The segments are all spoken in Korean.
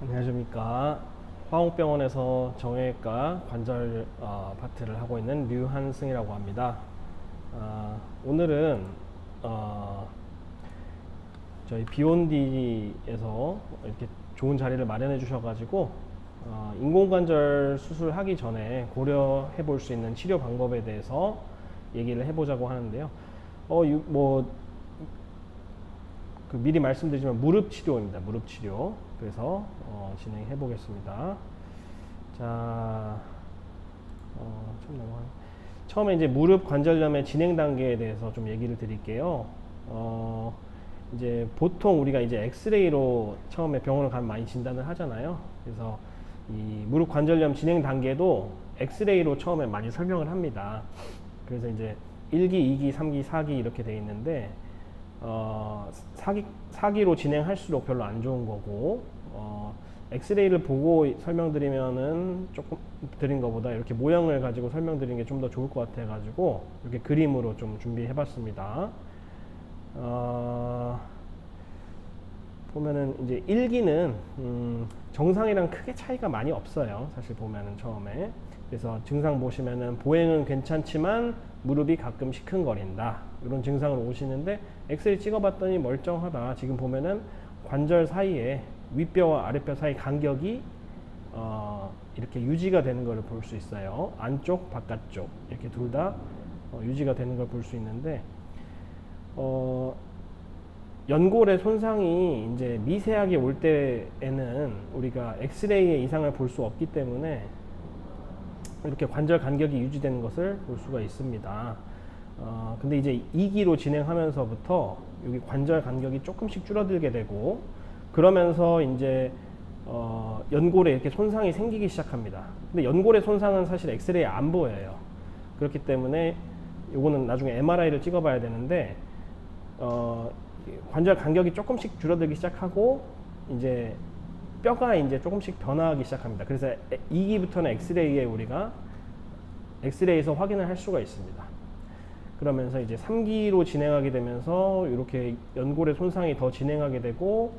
안녕하십니까. 화홍병원에서 정형외과 관절 파트를 하고 있는 류한승이라고 합니다. 오늘은 저희 비욘디에서 이렇게 좋은 자리를 마련해 주셔가지고 인공관절 수술하기 전에 고려해 볼 수 있는 치료 방법에 대해서 얘기를 해보자고 하는데요. 미리 말씀드리지만 무릎 치료입니다. 무릎 치료. 그래서 진행해 보겠습니다. 자, 처음에 이제 무릎 관절염의 진행 단계에 대해서 좀 얘기를 드릴게요. 이제 보통 우리가 이제 엑스레이로 처음에 병원을 가면 많이 진단을 하잖아요. 그래서 이 무릎 관절염 진행 단계도 엑스레이로 처음에 많이 설명을 합니다. 그래서 이제 1기, 2기, 3기, 4기 이렇게 돼 있는데 4기로 진행할수록 별로 안 좋은 거고, 엑스레이를 보고 설명드리면은 조금 드린 것보다 이렇게 모형을 가지고 설명드리는 게 좀 더 좋을 것 같아 가지고 이렇게 그림으로 좀 준비해 봤습니다. 보면은 이제 1기는 정상이랑 크게 차이가 많이 없어요. 사실 보면은 처음에. 그래서 증상 보시면은 보행은 괜찮지만 무릎이 가끔 시큰거린다, 이런 증상으로 오시는데 엑스레이 찍어봤더니 멀쩡하다. 지금 보면은 관절 사이에 윗뼈와 아랫뼈 사이 간격이 이렇게 유지가 되는 걸 볼 수 있어요. 안쪽, 바깥쪽 이렇게 둘 다 유지가 되는 걸 볼 수 있는데, 연골의 손상이 이제 미세하게 올 때에는 우리가 엑스레이의 이상을 볼 수 없기 때문에 이렇게 관절 간격이 유지되는 것을 볼 수가 있습니다. 근데 이제 2기로 진행하면서부터 여기 관절 간격이 조금씩 줄어들게 되고, 그러면서 이제 연골에 이렇게 손상이 생기기 시작합니다. 근데 연골의 손상은 사실 엑스레이에 안 보여요. 그렇기 때문에 요거는 나중에 MRI를 찍어봐야 되는데, 관절 간격이 조금씩 줄어들기 시작하고 이제 뼈가 이제 조금씩 변화하기 시작합니다. 그래서 2기부터는 엑스레이에 우리가 엑스레이에서 확인을 할 수가 있습니다. 그러면서 이제 3기로 진행하게 되면서 이렇게 연골의 손상이 더 진행하게 되고,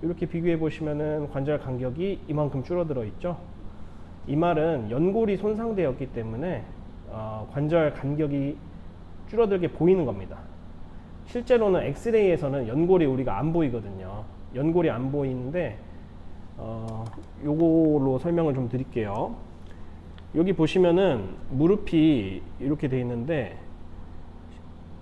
이렇게 비교해 보시면은 관절 간격이 이만큼 줄어들어 있죠. 이 말은 연골이 손상되었기 때문에 관절 간격이 줄어들게 보이는 겁니다. 실제로는 엑스레이에서는 연골이 우리가 안 보이거든요. 연골이 안 보이는데 요걸로 설명을 좀 드릴게요. 여기 보시면은 무릎이 이렇게 돼 있는데,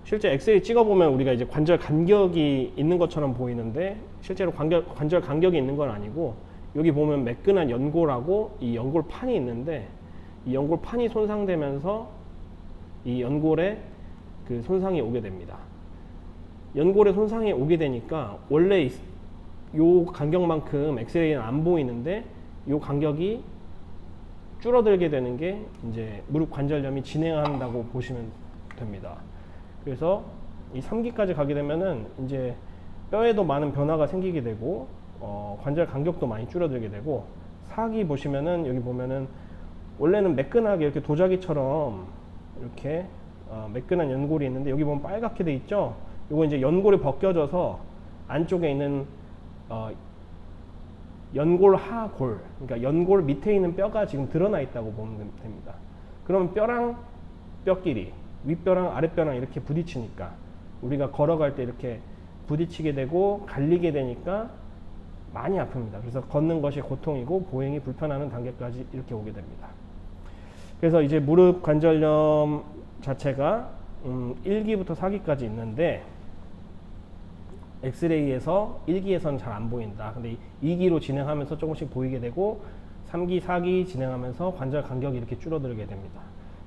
실제 엑스레이 찍어보면 우리가 이제 관절 간격이 있는 것처럼 보이는데 실제로 관절 간격이 있는 건 아니고, 여기 보면 매끈한 연골하고 이 연골판이 있는데, 이 연골판이 손상되면서 이 연골에 그 손상이 오게 됩니다. 연골에 손상이 오게 되니까 원래 요 간격만큼 엑스레이는 안 보이는데 요 간격이 줄어들게 되는 게 이제 무릎 관절염이 진행한다고 보시면 됩니다. 그래서 이 3기까지 가게 되면은 이제 뼈에도 많은 변화가 생기게 되고 관절 간격도 많이 줄어들게 되고, 4기 보시면은 여기 보면은 원래는 매끈하게 이렇게 도자기처럼 이렇게 매끈한 연골이 있는데, 여기 보면 빨갛게 돼 있죠. 이거 이제 연골이 벗겨져서 안쪽에 있는 연골 하골, 그러니까 연골 밑에 있는 뼈가 지금 드러나 있다고 보면 됩니다. 그러면 뼈랑 뼈끼리, 윗뼈랑 아랫뼈랑 이렇게 부딪히니까 우리가 걸어갈 때 이렇게 부딪히게 되고 갈리게 되니까 많이 아픕니다. 그래서 걷는 것이 고통이고 보행이 불편하는 단계까지 이렇게 오게 됩니다. 그래서 이제 무릎 관절염 자체가 1기부터 4기까지 있는데, 엑스레이에서 1기에서는 잘 안 보인다. 근데 2기로 진행하면서 조금씩 보이게 되고, 3기, 4기 진행하면서 관절 간격이 이렇게 줄어들게 됩니다.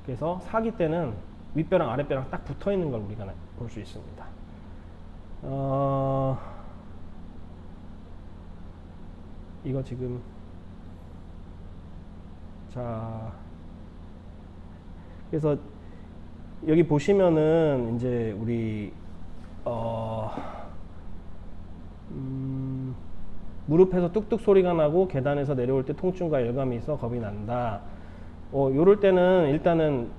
그래서 4기 때는 윗뼈랑 아랫뼈랑 딱 붙어 있는 걸 우리가 볼 수 있습니다. 이거 지금 자, 그래서 여기 보시면은 이제 우리 무릎에서 뚝뚝 소리가 나고 계단에서 내려올 때 통증과 열감이 있어 겁이 난다. 요럴 때는 일단은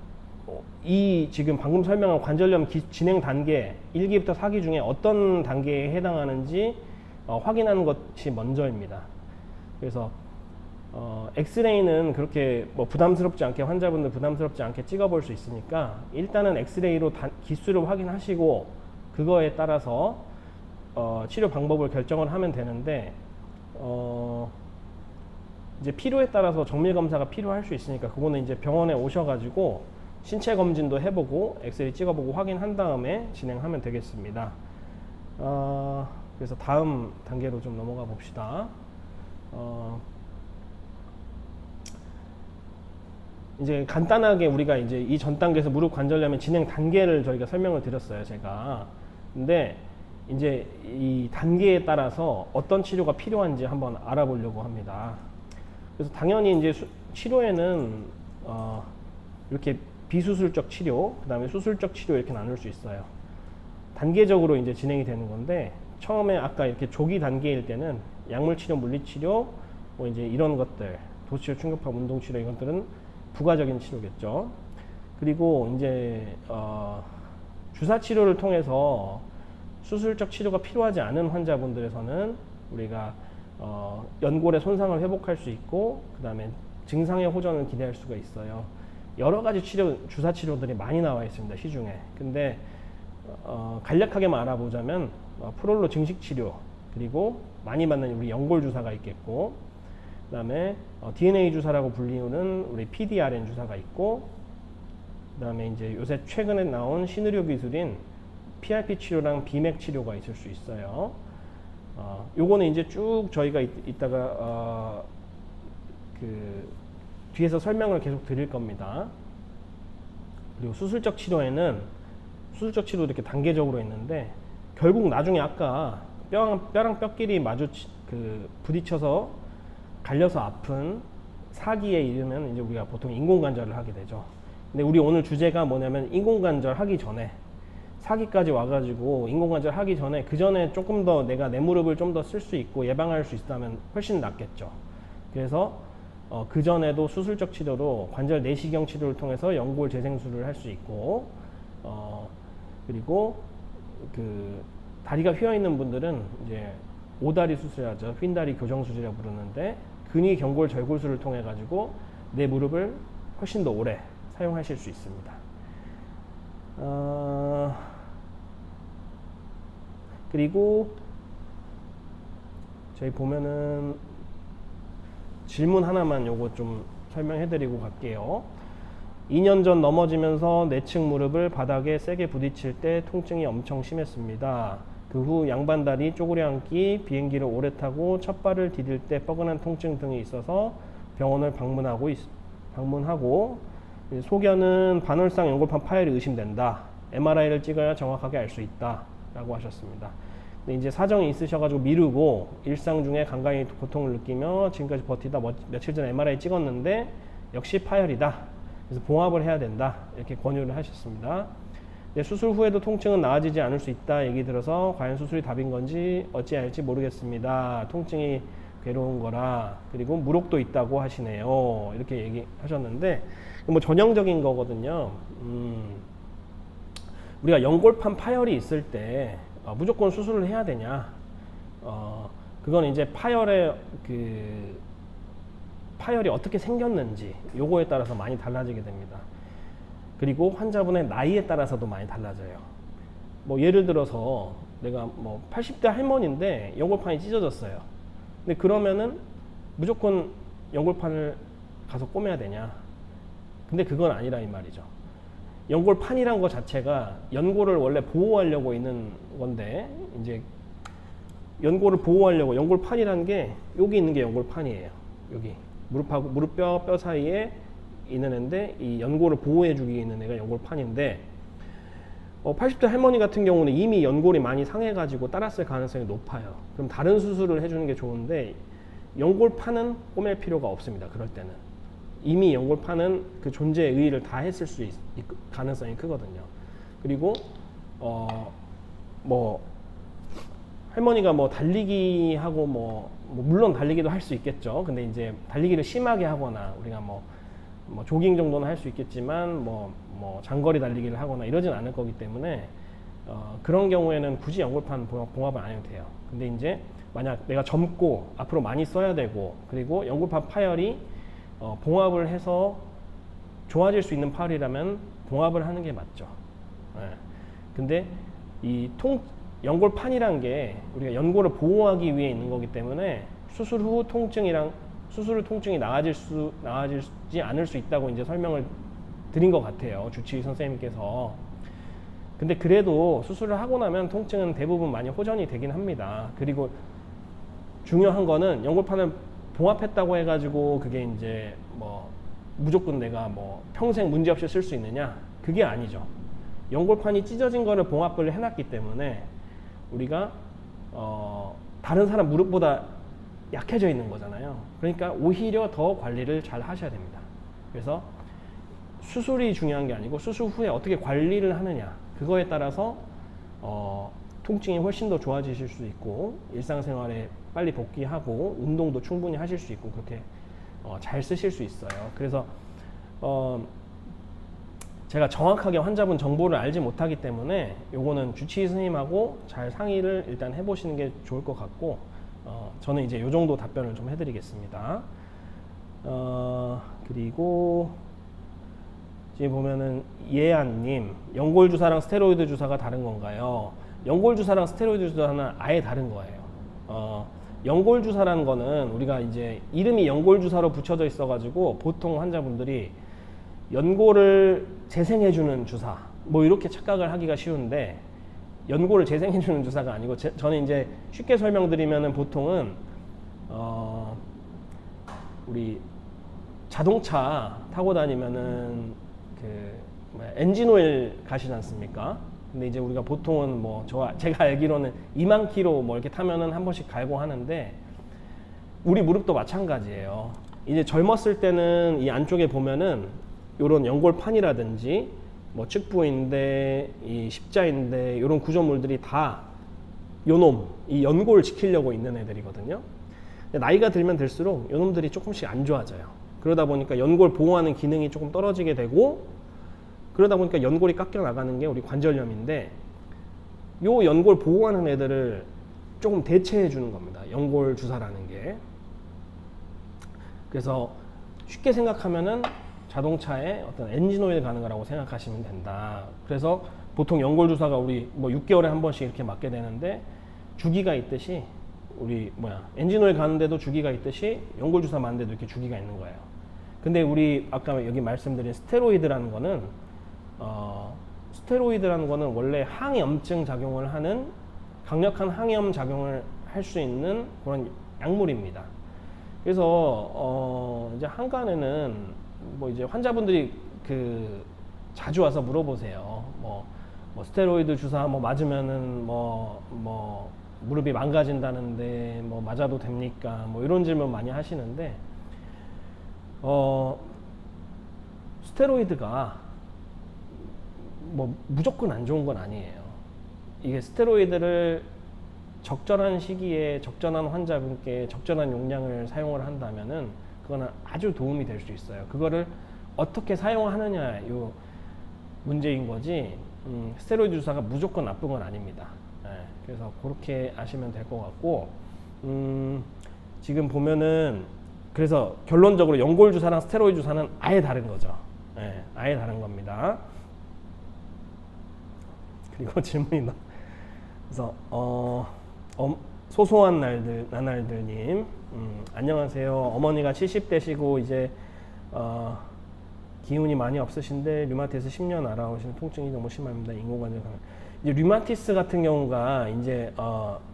이 지금 방금 설명한 관절염 진행 단계 1기부터 4기 중에 어떤 단계에 해당하는지 확인하는 것이 먼저입니다. 그래서 엑스레이는 그렇게 뭐 부담스럽지 않게 환자분들 부담스럽지 않게 찍어볼 수 있으니까 일단은 엑스레이로 기수를 확인하시고 그거에 따라서 치료 방법을 결정을 하면 되는데 이제 필요에 따라서 정밀 검사가 필요할 수 있으니까 그거는 이제 병원에 오셔가지고 신체 검진도 해보고 엑스레이 찍어보고 확인한 다음에 진행하면 되겠습니다. 그래서 다음 단계로 좀 넘어가 봅시다. 이제 간단하게 우리가 이제 이 전 단계에서 무릎 관절염의 진행 단계를 저희가 설명을 드렸어요, 제가. 근데 이제 이 단계에 따라서 어떤 치료가 필요한지 한번 알아보려고 합니다. 그래서 당연히 이제 치료에는 이렇게 비수술적 치료, 그 다음에 수술적 치료 이렇게 나눌 수 있어요. 단계적으로 이제 진행이 되는 건데 처음에 아까 이렇게 조기 단계일 때는 약물 치료, 물리 치료, 뭐 이제 이런 것들, 도수치료, 충격파, 운동 치료 이것들은 부가적인 치료겠죠. 그리고 이제 주사 치료를 통해서 수술적 치료가 필요하지 않은 환자분들에서는 우리가 연골의 손상을 회복할 수 있고 그 다음에 증상의 호전을 기대할 수가 있어요. 여러 가지 주사 치료들이 많이 나와 있습니다, 시중에. 근데 간략하게만 알아보자면 프롤로 증식 치료, 그리고 많이 받는 우리 연골 주사가 있겠고, 그 다음에 DNA 주사라고 불리우는 우리 PDRN 주사가 있고, 그 다음에 이제 요새 최근에 나온 신의료 기술인 PRP 치료랑 비맥 치료가 있을 수 있어요. 요거는 이제 쭉 저희가 이따가 그 뒤에서 설명을 계속 드릴 겁니다. 그리고 수술적 치료에는 수술적 치료도 이렇게 단계적으로 있는데 결국 나중에 아까 뼈랑 뼈끼리 부딪혀서 갈려서 아픈 사기에 이르면 이제 우리가 보통 인공관절을 하게 되죠. 근데 우리 오늘 주제가 뭐냐면 인공관절 하기 전에 사기까지 와가지고 인공관절 하기 전에 그 전에 조금 더 내가 내 무릎을 좀 더 쓸 수 있고 예방할 수 있다면 훨씬 낫겠죠. 그래서 그 전에도 수술적 치료로 관절 내시경 치료를 통해서 연골 재생술을 할 수 있고 그리고 그 다리가 휘어 있는 분들은 이제 오다리 수술하죠. 휜다리 교정 수술이라고 부르는데 근위 경골 절골술을 통해 가지고 내 무릎을 훨씬 더 오래 사용하실 수 있습니다. 그리고 저희 보면은 질문 하나만 요거 좀 설명해 드리고 갈게요. 2년 전 넘어지면서 내측 무릎을 바닥에 세게 부딪힐 때 통증이 엄청 심했습니다. 그 후 양반다리 쪼그려 앉기, 비행기를 오래 타고 첫 발을 디딜 때 뻐근한 통증 등이 있어서 병원을 방문하고 소견은 반월상 연골판 파열이 의심된다. MRI를 찍어야 정확하게 알 수 있다. 라고 하셨습니다. 근데 이제 사정이 있으셔가지고 미루고 일상 중에 간간히 고통을 느끼며 지금까지 버티다 며칠 전에 MRI 찍었는데 역시 파열이다. 그래서 봉합을 해야 된다. 이렇게 권유를 하셨습니다. 수술 후에도 통증은 나아지지 않을 수 있다 얘기 들어서 과연 수술이 답인 건지 어찌할지 모르겠습니다. 통증이 괴로운 거라. 그리고 무록도 있다고 하시네요. 이렇게 얘기하셨는데 뭐 전형적인 거거든요. 우리가 연골판 파열이 있을 때 무조건 수술을 해야 되냐? 그건 이제 파열이 어떻게 생겼는지 요거에 따라서 많이 달라지게 됩니다. 그리고 환자분의 나이에 따라서도 많이 달라져요. 뭐 예를 들어서 내가 뭐 80대 할머니인데 연골판이 찢어졌어요. 근데 그러면은 무조건 연골판을 가서 꼬매야 되냐? 근데 그건 아니라 이 말이죠. 연골판이란 거 자체가 연골을 원래 보호하려고 있는 건데 이제 연골을 보호하려고 연골판이라는 게 여기 있는 게 연골판이에요. 여기 무릎하고 무릎뼈 사이에 있는 애인데 이 연골을 보호해주기 있는 애가 연골판인데 80대 할머니 같은 경우는 이미 연골이 많이 상해가지고 따랐을 가능성이 높아요. 그럼 다른 수술을 해주는 게 좋은데 연골판은 꼬맬 필요가 없습니다. 그럴 때는 이미 연골판은 그 존재의 의의를 다 했을 수 가능성이 크거든요. 그리고 뭐 할머니가 뭐 달리기 하고 뭐 물론 달리기도 할 수 있겠죠. 근데 이제 달리기를 심하게 하거나 우리가 뭐 조깅 정도는 할 수 있겠지만 뭐 장거리 달리기를 하거나 이러진 않을 거기 때문에 그런 경우에는 굳이 연골판 봉합을 안 해도 돼요. 근데 이제 만약 내가 젊고 앞으로 많이 써야 되고 그리고 연골판 파열이 봉합을 해서 좋아질 수 있는 파열이라면 봉합을 하는 게 맞죠. 예. 근데 이 연골판이란 게 우리가 연골을 보호하기 위해 있는 거기 때문에 수술 후 수술 후 통증이 나아지지 않을 수 있다고 이제 설명을 드린 것 같아요. 주치의 선생님께서. 근데 그래도 수술을 하고 나면 통증은 대부분 많이 호전이 되긴 합니다. 그리고 중요한 거는 연골판을 봉합했다고 해가지고 그게 이제 뭐 무조건 내가 뭐 평생 문제없이 쓸 수 있느냐? 그게 아니죠. 연골판이 찢어진 거를 봉합을 해놨기 때문에 우리가 다른 사람 무릎보다 약해져 있는 거잖아요. 그러니까 오히려 더 관리를 잘 하셔야 됩니다. 그래서 수술이 중요한 게 아니고 수술 후에 어떻게 관리를 하느냐 그거에 따라서 통증이 훨씬 더 좋아지실 수 있고 일상생활에 빨리 복귀하고 운동도 충분히 하실 수 있고 그렇게 잘 쓰실 수 있어요. 그래서 제가 정확하게 환자분 정보를 알지 못하기 때문에 요거는 주치의 선생님하고 잘 상의를 일단 해보시는 게 좋을 것 같고 저는 이제 요 정도 답변을 좀 해드리겠습니다. 그리고 지금 보면은 예안님 연골 주사랑 스테로이드 주사가 다른 건가요? 연골 주사랑 스테로이드 주사는 아예 다른 거예요. 연골 주사라는 거는 우리가 이제 이름이 연골 주사로 붙여져 있어가지고 보통 환자분들이 연골을 재생해주는 주사 뭐 이렇게 착각을 하기가 쉬운데 연골을 재생해주는 주사가 아니고 저는 이제 쉽게 설명드리면은 보통은 우리 자동차 타고 다니면은 엔진 오일 가시지 않습니까? 근데 이제 우리가 보통은 뭐 제가 알기로는 2만 킬로 뭐 이렇게 타면은 한 번씩 갈고 하는데 우리 무릎도 마찬가지예요. 이제 젊었을 때는 이 안쪽에 보면은 요런 연골판이라든지 뭐 측부인대, 이 십자인대 요런 구조물들이 다 요놈 이 연골을 지키려고 있는 애들이거든요. 근데 나이가 들면 들수록 요놈들이 조금씩 안 좋아져요. 그러다 보니까 연골 보호하는 기능이 조금 떨어지게 되고 그러다 보니까 연골이 깎여 나가는 게 우리 관절염인데 요 연골 보호하는 애들을 조금 대체해 주는 겁니다. 연골 주사라는 게. 그래서 쉽게 생각하면은 자동차에 어떤 엔진 오일 가는 거라고 생각하시면 된다. 그래서 보통 연골 주사가 우리 뭐 6개월에 한 번씩 이렇게 맞게 되는데 주기가 있듯이 우리 엔진 오일 가는데도 주기가 있듯이 연골 주사 맞는데도 이렇게 주기가 있는 거예요. 근데 우리 아까 여기 말씀드린 스테로이드라는 거는 원래 항염증 작용을 하는 강력한 항염 작용을 할 수 있는 그런 약물입니다. 그래서 이제 한간에는 뭐 이제 환자분들이 자주 와서 물어보세요. 뭐 스테로이드 주사 뭐 맞으면은 뭐 무릎이 망가진다는데 뭐 맞아도 됩니까? 뭐 이런 질문 많이 하시는데 스테로이드가 뭐 무조건 안 좋은 건 아니에요. 이게 스테로이드를 적절한 시기에 적절한 환자분께 적절한 용량을 사용을 한다면은 그거는 아주 도움이 될 수 있어요. 그거를 어떻게 사용하느냐 요 문제인 거지 스테로이드 주사가 무조건 나쁜 건 아닙니다. 그래서 그렇게 아시면 될 것 같고 지금 보면은 그래서 결론적으로 연골 주사랑 스테로이드 주사는 아예 다른 거죠. 아예 다른 겁니다. 그리고 질문이 그래서 소소한 나날들님 안녕하세요. 어머니가 70대시고 이제 기운이 많이 없으신데 류마티스 10년 알아오시는 통증이 너무 심합니다. 인공관절 강화. 이제 류마티스 같은 경우가 이제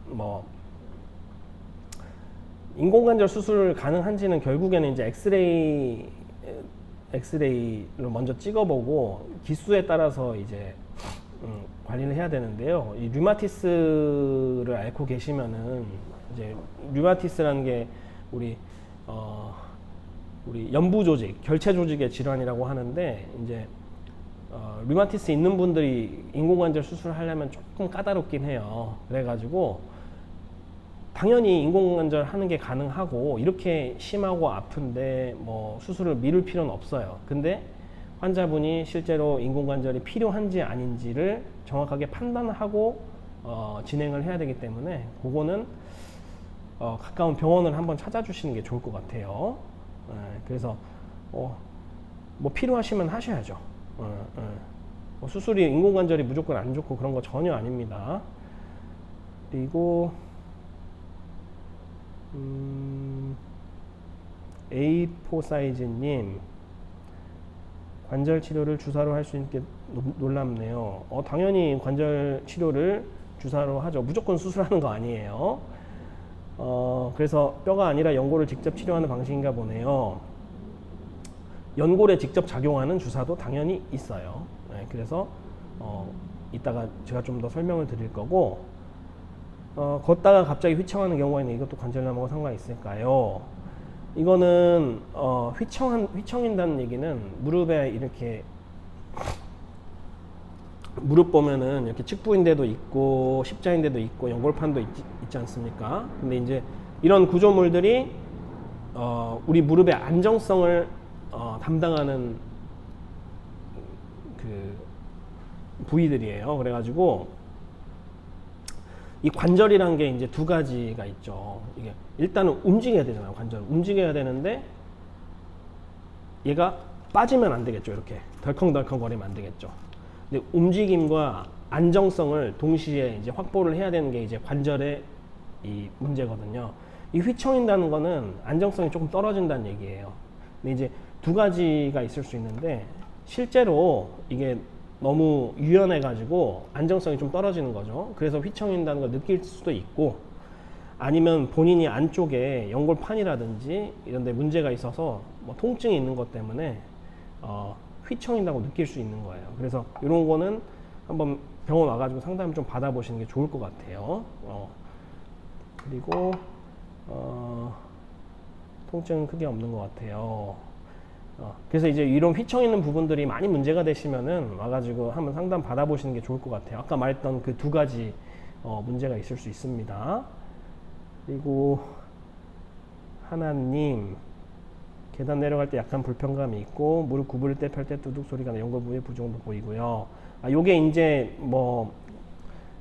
뭐 인공관절 수술 가능한지는 결국에는 이제 엑스레이로 먼저 찍어보고 기수에 따라서 이제 관리를 해야 되는데요. 이 류마티스를 앓고 계시면은 이제 류마티스라는 게 우리 연부 조직, 결체 조직의 질환이라고 하는데 이제 류마티스 있는 분들이 인공관절 수술을 하려면 조금 까다롭긴 해요. 그래가지고 당연히 인공관절 하는 게 가능하고 이렇게 심하고 아픈데 뭐 수술을 미룰 필요는 없어요. 근데 환자분이 실제로 인공관절이 필요한지 아닌지를 정확하게 판단하고 진행을 해야 되기 때문에 그거는 가까운 병원을 한번 찾아주시는 게 좋을 것 같아요. 그래서 뭐 필요하시면 하셔야죠. 뭐 수술이 인공관절이 무조건 안 좋고 그런 거 전혀 아닙니다. 그리고 A4 사이즈님, 관절 치료를 주사로 할 수 있는 게 놀랍네요. 당연히 관절 치료를 주사로 하죠. 무조건 수술하는 거 아니에요. 그래서 뼈가 아니라 연골을 직접 치료하는 방식인가 보네요. 연골에 직접 작용하는 주사도 당연히 있어요. 그래서 이따가 제가 좀 더 설명을 드릴 거고, 걷다가 갑자기 휘청하는 경우가 있는데 이것도 관절염하고 상관이 있을까요? 이거는 휘청인다는 얘기는 무릎에 이렇게 무릎 보면은 이렇게 측부인대도 있고 십자인대도 있고 연골판도 있지 않습니까? 근데 이제 이런 구조물들이 우리 무릎의 안정성을 담당하는 그 부위들이에요. 그래가지고 이 관절이란 게 이제 두 가지가 있죠. 이게 일단은 움직여야 되잖아요. 관절 움직여야 되는데 얘가 빠지면 안 되겠죠. 이렇게 덜컹덜컹 거리면 안 되겠죠. 근데 움직임과 안정성을 동시에 이제 확보를 해야 되는 게 이제 관절의 이 문제거든요. 이 휘청인다는 거는 안정성이 조금 떨어진다는 얘기예요. 근데 이제 두 가지가 있을 수 있는데 실제로 이게 너무 유연해 가지고 안정성이 좀 떨어지는 거죠. 그래서 휘청인다는 걸 느낄 수도 있고, 아니면 본인이 안쪽에 연골판이라든지 이런 데 문제가 있어서 뭐 통증이 있는 것 때문에 휘청인다고 느낄 수 있는 거예요. 그래서 이런 거는 한번 병원 와가지고 상담 좀 받아보시는 게 좋을 것 같아요. 그리고 통증은 크게 없는 것 같아요. 그래서 이제 이런 휘청 있는 부분들이 많이 문제가 되시면은 와가지고 한번 상담 받아보시는 게 좋을 것 같아요. 아까 말했던 그 두 가지 문제가 있을 수 있습니다. 그리고 하나님, 계단 내려갈 때 약간 불편감이 있고 무릎 구부릴 때 펼 때 뚜둑 소리가 나, 연골 부위에 부종도 보이고요. 요게 이제 뭐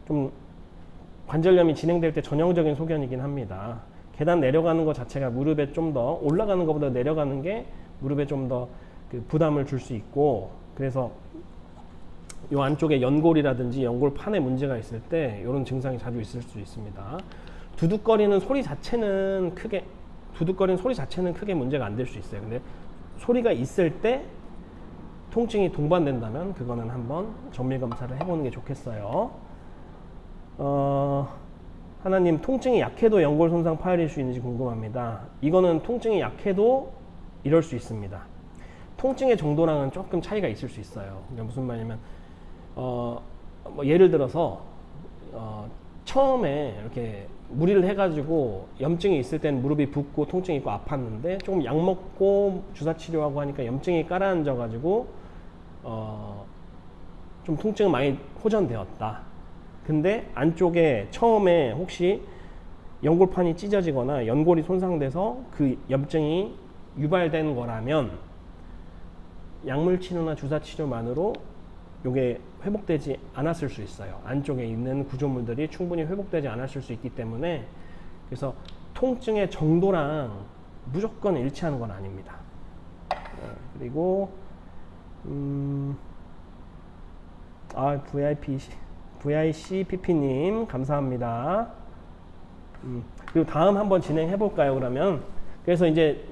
좀 관절염이 진행될 때 전형적인 소견이긴 합니다. 계단 내려가는 것 자체가 무릎에 좀 더 올라가는 것보다 내려가는 게 무릎에 좀 더 그 부담을 줄 수 있고, 그래서 이 안쪽에 연골이라든지 연골판에 문제가 있을 때 이런 증상이 자주 있을 수 있습니다. 두둑거리는 소리 자체는 크게 문제가 안 될 수 있어요. 근데 소리가 있을 때 통증이 동반된다면 그거는 한번 정밀 검사를 해보는 게 좋겠어요. 하나님, 통증이 약해도 연골 손상 파열일 수 있는지 궁금합니다. 이거는 통증이 약해도 이럴 수 있습니다. 통증의 정도랑은 조금 차이가 있을 수 있어요. 그러니까 무슨 말이냐면 뭐 예를 들어서 처음에 이렇게 무리를 해가지고 염증이 있을 때는 무릎이 붓고 통증이 있고 아팠는데 조금 약 먹고 주사 치료하고 하니까 염증이 가라앉아가지고 좀 통증이 많이 호전되었다. 근데 안쪽에 처음에 혹시 연골판이 찢어지거나 연골이 손상돼서 그 염증이 유발된 거라면 약물 치료나 주사 치료만으로 이게 회복되지 않았을 수 있어요. 안쪽에 있는 구조물들이 충분히 회복되지 않았을 수 있기 때문에, 그래서 통증의 정도랑 무조건 일치하는 건 아닙니다. 그리고 VICPP님 감사합니다. 그리고 다음 한번 진행해 볼까요? 그러면 그래서 이제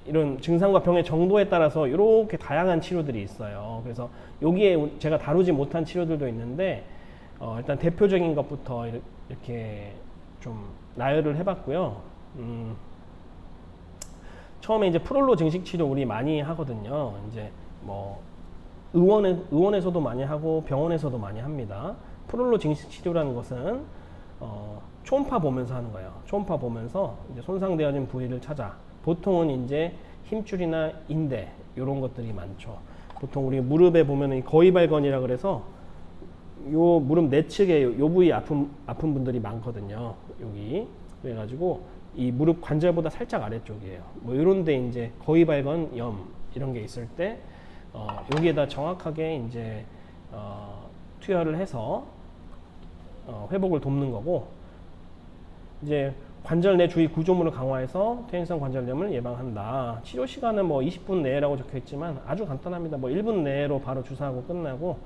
이런 증상과 병의 정도에 따라서 이렇게 다양한 치료들이 있어요. 그래서 여기에 제가 다루지 못한 치료들도 있는데 일단 대표적인 것부터 이렇게 좀 나열을 해봤고요. 처음에 이제 프롤로 증식 치료 우리 많이 하거든요. 이제 뭐 의원에서도 많이 하고 병원에서도 많이 합니다. 프롤로 증식 치료라는 것은 초음파 보면서 하는 거예요. 초음파 보면서 이제 손상되어진 부위를 찾아, 보통은 이제 힘줄이나 인대 이런 것들이 많죠. 보통 우리 무릎에 보면은 거위발건이라 그래서 요 무릎 내측에 요 부위 아픈 분들이 많거든요. 여기 그래가지고 이 무릎 관절보다 살짝 아래쪽이에요. 뭐 이런데 이제 거위발건염 이런 게 있을 때 여기에다 정확하게 이제 투여를 해서 회복을 돕는 거고, 이제 관절 내 주위 구조물을 강화해서 퇴행성 관절염을 예방한다. 치료 시간은 뭐 20분 내라고 적혀 있지만 아주 간단합니다. 뭐 1분 내로 바로 주사하고 끝나고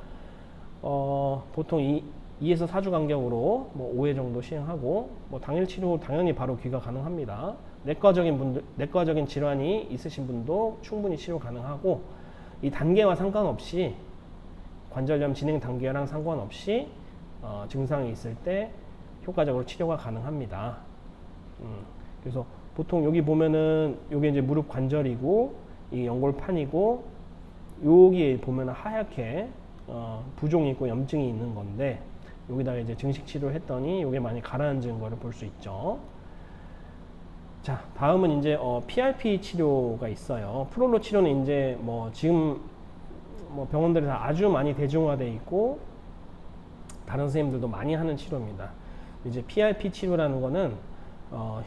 보통 2에서 4주 간격으로 뭐 5회 정도 시행하고 뭐 당일 치료 당연히 바로 귀가 가능합니다. 내과적인 질환이 있으신 분도 충분히 치료 가능하고 이 단계와 상관없이 관절염 진행 단계랑 상관없이 증상이 있을 때 효과적으로 치료가 가능합니다. 그래서 보통 여기 보면은 요게 이제 무릎 관절이고 이 연골판이고 여기에 보면은 하얗게 부종이 있고 염증이 있는 건데 여기다가 이제 증식 치료를 했더니 요게 많이 가라앉은 거를 볼 수 있죠. 자, 다음은 이제 PRP 치료가 있어요. 프롤로 치료는 이제 뭐 지금 뭐 병원들에서 아주 많이 대중화돼 있고 다른 선생님들도 많이 하는 치료입니다. 이제 PRP 치료라는 거는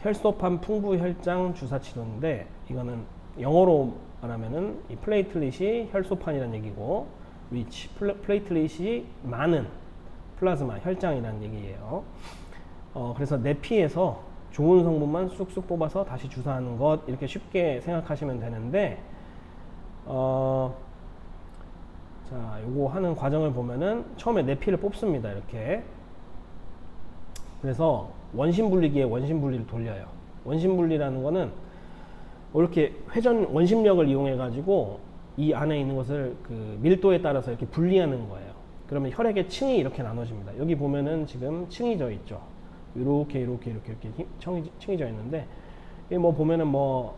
혈소판 풍부 혈장 주사 치료인데 이거는 영어로 말하면은 이 플레이틀릿이 혈소판이라는 얘기고 위치 플레이틀릿이 많은 플라즈마 혈장이라는 얘기예요. 그래서 내 피에서 좋은 성분만 쑥쑥 뽑아서 다시 주사하는 것 이렇게 쉽게 생각하시면 되는데 자, 요거 하는 과정을 보면은 처음에 내 피를 뽑습니다. 이렇게. 그래서 원심 분리기에 원심 분리를 돌려요. 원심 분리라는 거는 이렇게 회전 원심력을 이용해 가지고 이 안에 있는 것을 그 밀도에 따라서 이렇게 분리하는 거예요. 그러면 혈액의 층이 이렇게 나눠집니다. 여기 보면은 지금 층이 져 있죠. 이렇게 층이 져 있는데 뭐 보면은 뭐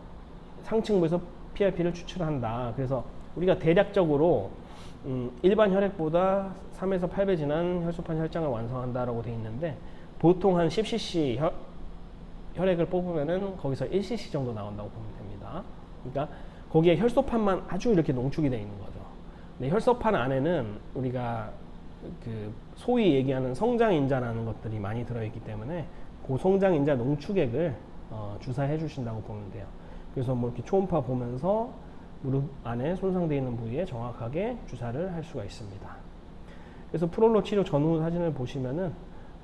상층부에서 PRP를 추출한다. 그래서 우리가 대략적으로 일반 혈액보다 3에서 8배 진한 혈소판 혈장을 완성한다라고 되어 있는데 보통 한 10cc 혈액을 뽑으면은 거기서 1cc 정도 나온다고 보면 됩니다. 그러니까 거기에 혈소판만 아주 이렇게 농축이 되어 있는 거죠. 근데 혈소판 안에는 우리가 그 소위 얘기하는 성장인자라는 것들이 많이 들어있기 때문에 그 성장인자 농축액을 주사해 주신다고 보면 돼요. 그래서 뭐 이렇게 초음파 보면서 무릎 안에 손상되어 있는 부위에 정확하게 주사를 할 수가 있습니다. 그래서 프롤로 치료 전후 사진을 보시면은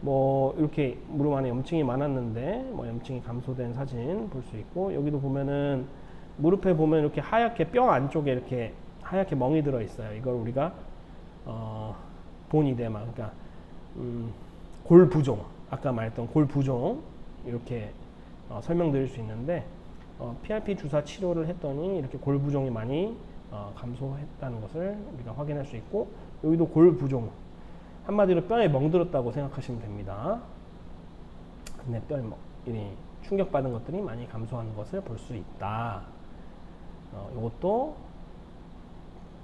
뭐 이렇게 무릎 안에 염증이 많았는데 뭐 염증이 감소된 사진 볼 수 있고 여기도 보면은 무릎에 보면 이렇게 하얗게 뼈 안쪽에 이렇게 하얗게 멍이 들어 있어요. 이걸 우리가 본이데마 그러니까 골 부종 아까 말했던 골 부종 이렇게 설명드릴 수 있는데 PRP 주사 치료를 했더니 이렇게 골 부종이 많이 감소했다는 것을 우리가 확인할 수 있고 여기도 골 부종 한마디로 뼈에 멍들었다고 생각하시면 됩니다. 근데 뼈에 충격받은 것들이 많이 감소하는 것을 볼 수 있다. 이것도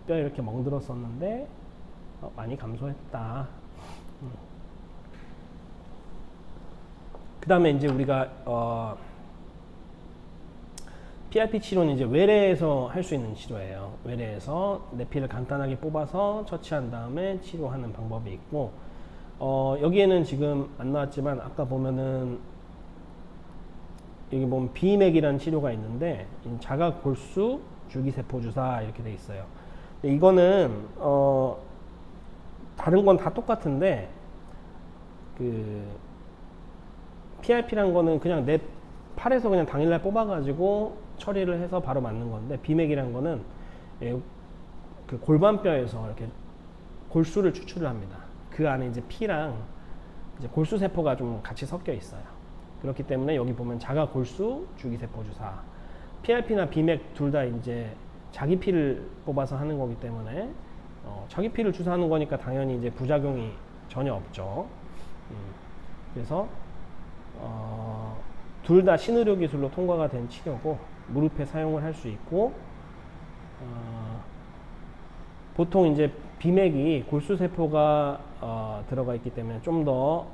뼈에 이렇게 멍들었었는데 많이 감소했다. 그 다음에 이제 우리가 PRP 치료는 이제 외래에서 할 수 있는 치료예요. 외래에서 내피를 간단하게 뽑아서 처치한 다음에 치료하는 방법이 있고 여기에는 지금 안 나왔지만 아까 보면은 여기 보면 비맥이라는 치료가 있는데 자가골수 줄기세포 주사 이렇게 돼 있어요. 근데 이거는 다른 건 다 똑같은데 그 PRP란 거는 그냥 내 팔에서 그냥 당일날 뽑아가지고 처리를 해서 바로 맞는 건데 비맥이란 거는 그 골반뼈에서 이렇게 골수를 추출을 합니다. 그 안에 이제 피랑 이제 골수 세포가 좀 같이 섞여 있어요. 그렇기 때문에 여기 보면 자가 골수 줄기세포 주사 PRP나 비맥 둘 다 이제 자기 피를 뽑아서 하는 거기 때문에 자기 피를 주사하는 거니까 당연히 이제 부작용이 전혀 없죠. 그래서 둘 다 신의료 기술로 통과가 된 치료고 무릎에 사용을 할 수 있고 보통 이제 비맥이 골수 세포가 들어가 있기 때문에 좀 더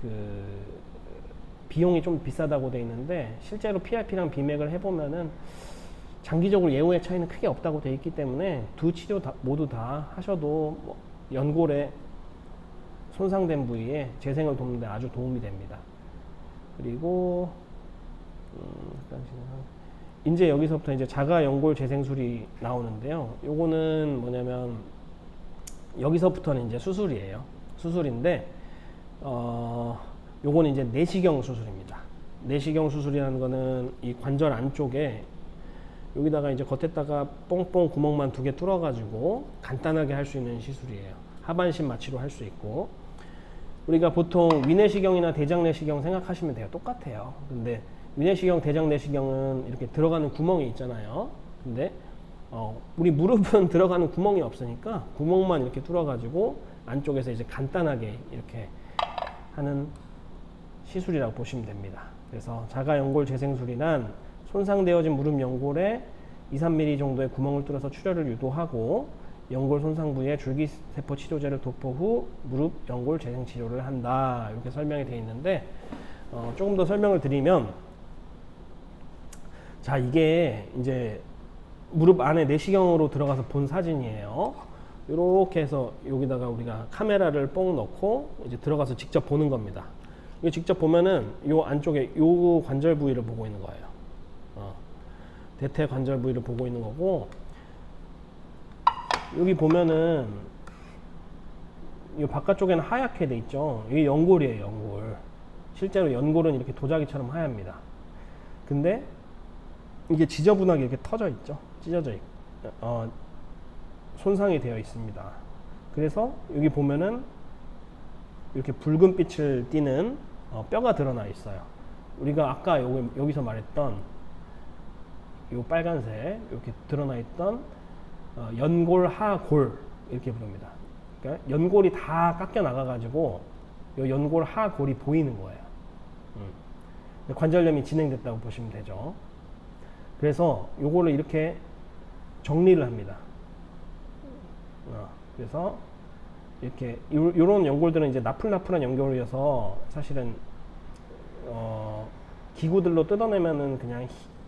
그 비용이 좀 비싸다고 돼 있는데 실제로 PRP랑 비맥을 해보면은 장기적으로 예후의 차이는 크게 없다고 돼 있기 때문에 두 치료 모두 다 하셔도 뭐 연골에 손상된 부위에 재생을 돕는 데 아주 도움이 됩니다. 그리고 이제 여기서부터 이제 자가 연골 재생술이 나오는데요. 요거는 뭐냐면 여기서부터는 이제 수술이에요. 수술인데 요거는 이제 내시경 수술입니다. 내시경 수술이라는 거는 이 관절 안쪽에 여기다가 이제 겉에다가 뽕뽕 구멍만 2개 뚫어 가지고 간단하게 할 수 있는 시술이에요. 하반신 마취로 할 수 있고, 우리가 보통 위내시경이나 대장내시경 생각하시면 돼요. 똑같아요. 근데 위내시경, 대장내시경은 이렇게 들어가는 구멍이 있잖아요. 근데 우리 무릎은 들어가는 구멍이 없으니까 구멍만 이렇게 뚫어 가지고 안쪽에서 이제 간단하게 이렇게 하는 시술이라고 보시면 됩니다. 그래서 자가연골 재생술이란 손상되어진 무릎 연골에 2-3mm 정도의 구멍을 뚫어서 출혈을 유도하고 연골 손상 부위에 줄기세포 치료제를 도포 후 무릎 연골 재생 치료를 한다. 이렇게 설명이 되어 있는데, 조금 더 설명을 드리면, 자, 이게 이제 무릎 안에 내시경으로 들어가서 본 사진이에요. 이렇게 해서 여기다가 우리가 카메라를 뽕 넣고 이제 들어가서 직접 보는 겁니다. 이거 직접 보면은 요 안쪽에 요 관절 부위를 보고 있는 거예요. 대퇴 관절 부위를 보고 있는 거고, 여기 보면은 이 바깥쪽에는 하얗게 돼 있죠. 이게 연골이에요, 연골. 실제로 연골은 이렇게 도자기처럼 하얗습니다. 근데 이게 지저분하게 이렇게 터져 있죠. 찢어져 있고, 손상이 되어 있습니다. 그래서 여기 보면은 이렇게 붉은 빛을 띠는 뼈가 드러나 있어요. 우리가 아까 여기서 말했던 요 빨간색 이렇게 드러나 있던 연골하골 이렇게 부릅니다. 그러니까 연골이 다 깎여 나가 가지고 요 연골하골이 보이는 거예요. 관절염이 진행됐다고 보시면 되죠. 그래서 요거를 이렇게 정리를 합니다. 그래서 이렇게 요런 연골들은 이제 나풀나풀한 연골이어서 사실은 기구들로 뜯어내면은 그냥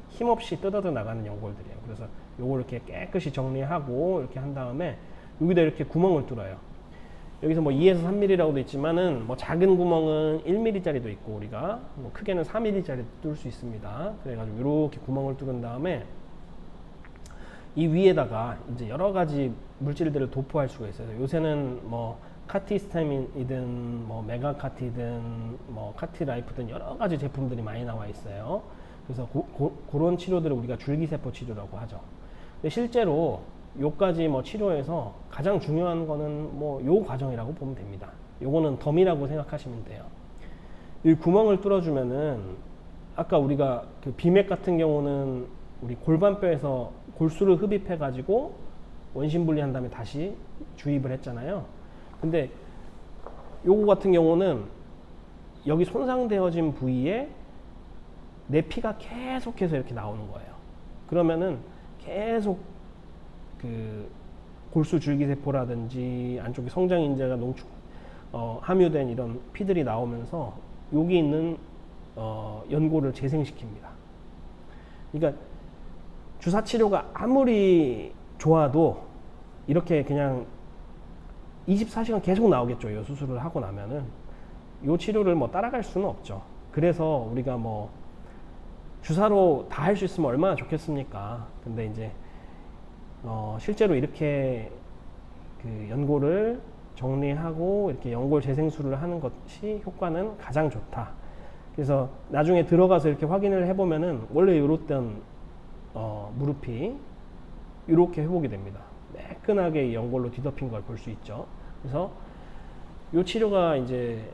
힘없이 뜯어져 나가는 연골들이에요. 그래서 요걸 이렇게 깨끗이 정리하고 이렇게 한 다음에 여기다 이렇게 구멍을 뚫어요. 여기서 뭐 2에서 3mm라고도 있지만은 뭐 작은 구멍은 1mm짜리도 있고, 우리가 뭐 크게는 4mm짜리 뚫을 수 있습니다. 그래가지고 이렇게 구멍을 뚫은 다음에 이 위에다가 이제 여러 가지 물질들을 도포할 수가 있어요. 요새는 뭐 카티스타민이든 뭐 메가카티든 뭐 카티라이프든 여러 가지 제품들이 많이 나와 있어요. 그래서 그런 치료들을 우리가 줄기세포 치료라고 하죠. 근데 실제로 요까지 뭐 치료에서 가장 중요한 거는 뭐 요 과정이라고 보면 됩니다. 요거는 덤이라고 생각하시면 돼요. 이 구멍을 뚫어주면은 아까 우리가 그 비맥 같은 경우는 우리 골반뼈에서 골수를 흡입해 가지고 원심 분리한 다음에 다시 주입을 했잖아요. 근데 요거 같은 경우는 여기 손상되어진 부위에 내 피가 계속해서 이렇게 나오는 거예요. 그러면은 계속 그 골수 줄기세포라든지 안쪽에 성장인자가 함유된 이런 피들이 나오면서 여기 있는 연골을 재생시킵니다. 그러니까 주사 치료가 아무리 좋아도 이렇게 그냥 24시간 계속 나오겠죠. 이 수술을 하고 나면은 이 치료를 뭐 따라갈 수는 없죠. 그래서 우리가 뭐 주사로 다 할 수 있으면 얼마나 좋겠습니까? 근데 이제 실제로 이렇게 그 연골을 정리하고 이렇게 연골 재생술을 하는 것이 효과는 가장 좋다. 그래서 나중에 들어가서 이렇게 확인을 해보면은 원래 이렇던 무릎이 이렇게 회복이 됩니다. 매끈하게 연골로 뒤덮인 걸 볼 수 있죠. 그래서 이 치료가 이제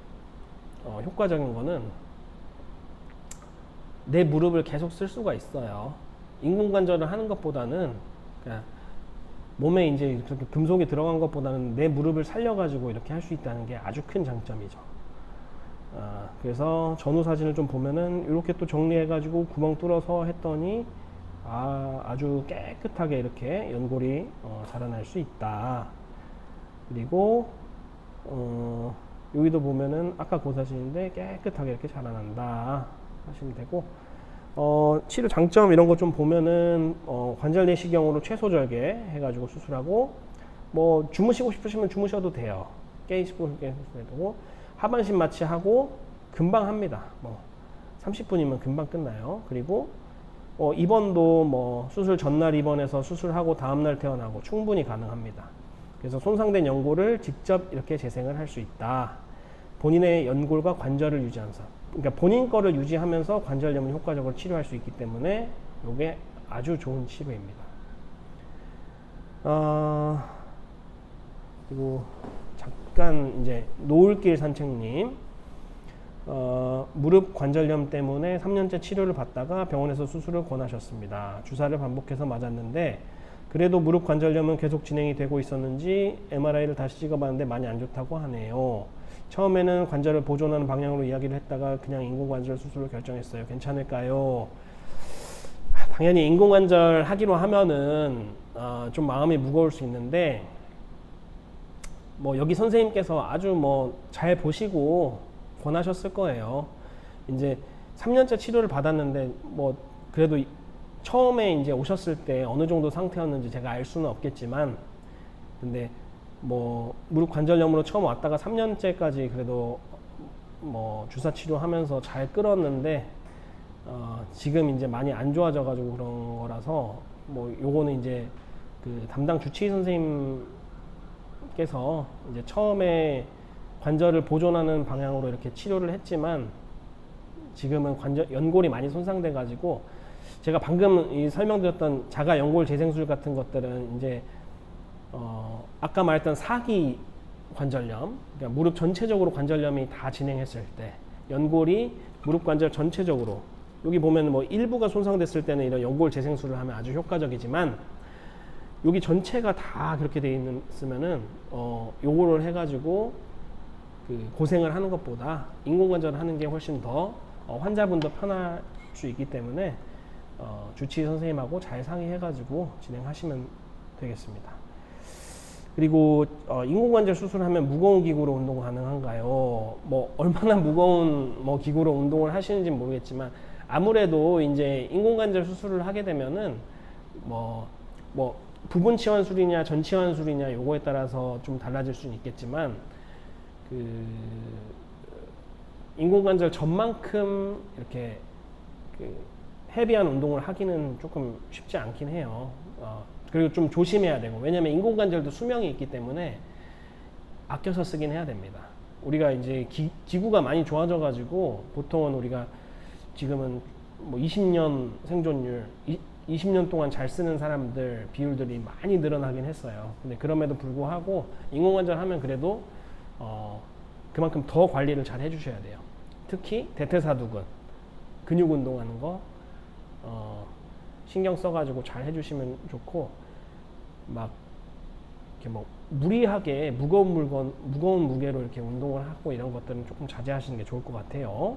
효과적인 거는 내 무릎을 계속 쓸 수가 있어요. 인공관절을 하는 것보다는 그냥 몸에 이제 그렇게 금속이 들어간 것보다는 내 무릎을 살려가지고 이렇게 할 수 있다는 게 아주 큰 장점이죠. 그래서 전후 사진을 좀 보면은 이렇게 또 정리해가지고 구멍 뚫어서 했더니 아주 깨끗하게 이렇게 연골이 자라날 수 있다. 그리고 여기도 보면은 아까 그 사진인데 깨끗하게 이렇게 자라난다 하시면 되고, 치료 장점 이런 거 좀 보면은 관절 내시경으로 최소 절개 해가지고 수술하고, 뭐 주무시고 싶으시면 주무셔도 돼요. 깨시고 되고, 하반신 마취하고 금방 합니다. 뭐 30분이면 금방 끝나요. 그리고 입원도 뭐 수술 전날 입원해서 수술하고 다음날 퇴원하고 충분히 가능합니다. 그래서 손상된 연골을 직접 이렇게 재생을 할 수 있다. 본인의 연골과 관절을 유지하면서 그러니까 본인 거를 유지하면서 관절염을 효과적으로 치료할 수 있기 때문에 이게 아주 좋은 치료입니다. 그리고 잠깐 이제 노을길 산책님, 무릎 관절염 때문에 3년째 치료를 받다가 병원에서 수술을 권하셨습니다. 주사를 반복해서 맞았는데 그래도 무릎 관절염은 계속 진행이 되고 있었는지 MRI를 다시 찍어봤는데 많이 안 좋다고 하네요. 처음에는 관절을 보존하는 방향으로 이야기를 했다가 그냥 인공관절 수술을 결정했어요. 괜찮을까요? 당연히 인공관절 하기로 하면은 좀 마음이 무거울 수 있는데, 뭐 여기 선생님께서 아주 뭐 잘 보시고 권하셨을 거예요. 이제 3년째 치료를 받았는데 뭐 그래도 처음에 이제 오셨을 때 어느 정도 상태였는지 제가 알 수는 없겠지만, 근데 뭐 무릎 관절염으로 처음 왔다가 3년째까지 그래도 뭐 주사 치료하면서 잘 끌었는데 지금 이제 많이 안 좋아져 가지고 그런 거라서, 뭐 요거는 이제 그 담당 주치의 선생님께서 이제 처음에 관절을 보존하는 방향으로 이렇게 치료를 했지만 지금은 관절 연골이 많이 손상돼 가지고, 제가 방금 이 설명드렸던 자가 연골 재생술 같은 것들은 이제 아까 말했던 사기 관절염, 그러니까 무릎 전체적으로 관절염이 다 진행했을 때 연골이 무릎 관절 전체적으로, 여기 보면 뭐 일부가 손상됐을 때는 이런 연골 재생술을 하면 아주 효과적이지만 여기 전체가 다 그렇게 돼 있으면은 요거를 해가지고 그 고생을 하는 것보다 인공관절을 하는 게 훨씬 더 환자분도 편할 수 있기 때문에 주치의 선생님하고 잘 상의해가지고 진행하시면 되겠습니다. 그리고 인공관절 수술하면 무거운 기구로 운동 가능한가요? 뭐 얼마나 무거운 뭐 기구로 운동을 하시는지 모르겠지만 아무래도 이제 인공관절 수술을 하게 되면은 뭐 부분 치환술이냐 전 치환술이냐 요거에 따라서 좀 달라질 수는 있겠지만, 그 인공관절 전만큼 이렇게 그 헤비한 운동을 하기는 조금 쉽지 않긴 해요. 그리고 좀 조심해야 되고, 왜냐면 인공관절도 수명이 있기 때문에 아껴서 쓰긴 해야 됩니다. 우리가 이제 기구가 많이 좋아져 가지고 보통은 우리가 지금은 뭐 20년 생존율, 20년 동안 잘 쓰는 사람들 비율들이 많이 늘어나긴 했어요. 근데 그럼에도 불구하고 인공관절 하면 그래도 그만큼 더 관리를 잘 해주셔야 돼요. 특히 대퇴사두근 근육 운동하는 거 신경 써가지고 잘 해주시면 좋고, 막 이렇게 뭐 무리하게 무거운 무게로 이렇게 운동을 하고 이런 것들은 조금 자제하시는 게 좋을 것 같아요.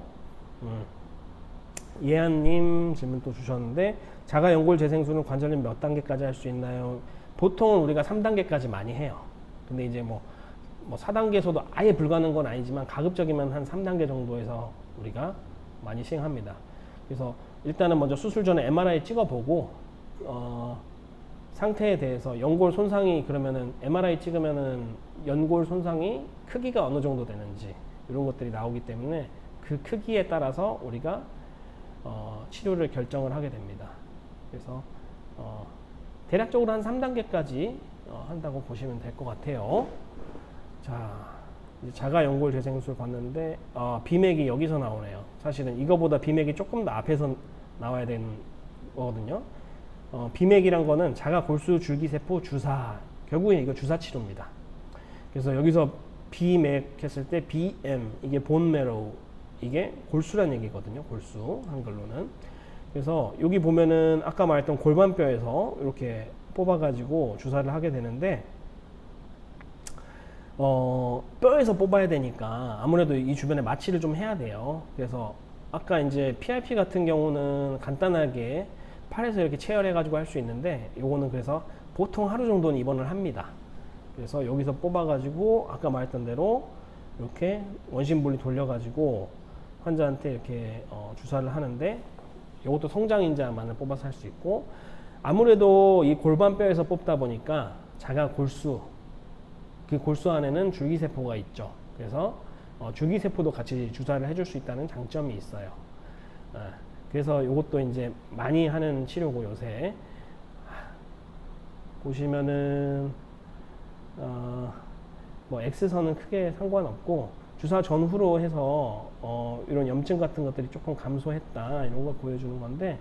예한님 질문 또 주셨는데, 자가 연골 재생술은 관절염 몇 단계까지 할 수 있나요? 보통은 우리가 3단계까지 많이 해요. 근데 이제 뭐 4단계에서도 아예 불가능한 건 아니지만 가급적이면 한 3단계 정도에서 우리가 많이 시행합니다. 그래서 일단은 먼저 수술 전에 MRI 찍어보고 상태에 대해서, 연골 손상이 그러면은 MRI 찍으면은 연골 손상이 크기가 어느 정도 되는지 이런 것들이 나오기 때문에 그 크기에 따라서 우리가 치료를 결정을 하게 됩니다. 그래서 대략적으로 한 3단계까지 한다고 보시면 될 것 같아요. 자, 이제 자가 연골 재생술 봤는데 비맥이 여기서 나오네요. 사실은 이거보다 비맥이 조금 더 앞에서 나와야 되는 거거든요. 비맥이란 거는 자가 골수 줄기세포 주사, 결국에 이거 주사 치료입니다. 그래서 여기서 비맥 했을 때 BM, 이게 본메로우, 이게 골수란 얘기거든요. 골수 한글로는. 그래서 여기 보면은 아까 말했던 골반뼈에서 이렇게 뽑아가지고 주사를 하게 되는데, 뼈에서 뽑아야 되니까 아무래도 이 주변에 마취를 좀 해야 돼요. 그래서 아까 이제 PRP 같은 경우는 간단하게 팔에서 이렇게 체열해 가지고 할 수 있는데, 요거는 그래서 보통 하루 정도는 입원을 합니다. 그래서 여기서 뽑아 가지고 아까 말했던 대로 이렇게 원심분리 돌려 가지고 환자한테 이렇게 주사를 하는데, 요것도 성장인자만을 뽑아서 할 수 있고, 아무래도 이 골반뼈에서 뽑다 보니까 자가 골수, 그 골수 안에는 줄기세포가 있죠. 그래서 줄기세포도 같이 주사를 해줄 수 있다는 장점이 있어요. 그래서 이것도 이제 많이 하는 치료고, 요새 보시면은 뭐 X선은 크게 상관없고 주사 전후로 해서 이런 염증 같은 것들이 조금 감소했다 이런 걸 보여주는 건데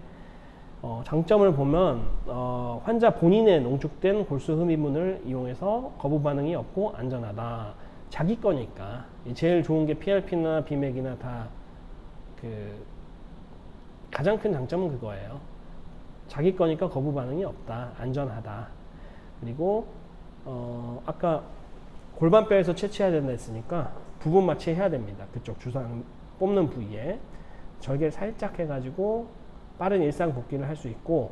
장점을 보면 환자 본인의 농축된 골수 흡입문을 이용해서 거부 반응이 없고 안전하다. 자기 거니까 제일 좋은 게 PRP나 비맥이나 다 가장 큰 장점은 그거예요. 자기 거니까 거부 반응이 없다. 안전하다. 그리고 아까 골반뼈에서 채취해야 된다 했으니까 부분 마취해야 됩니다. 그쪽 주사 뽑는 부위에 절개를 살짝 해가지고 빠른 일상 복귀를 할 수 있고,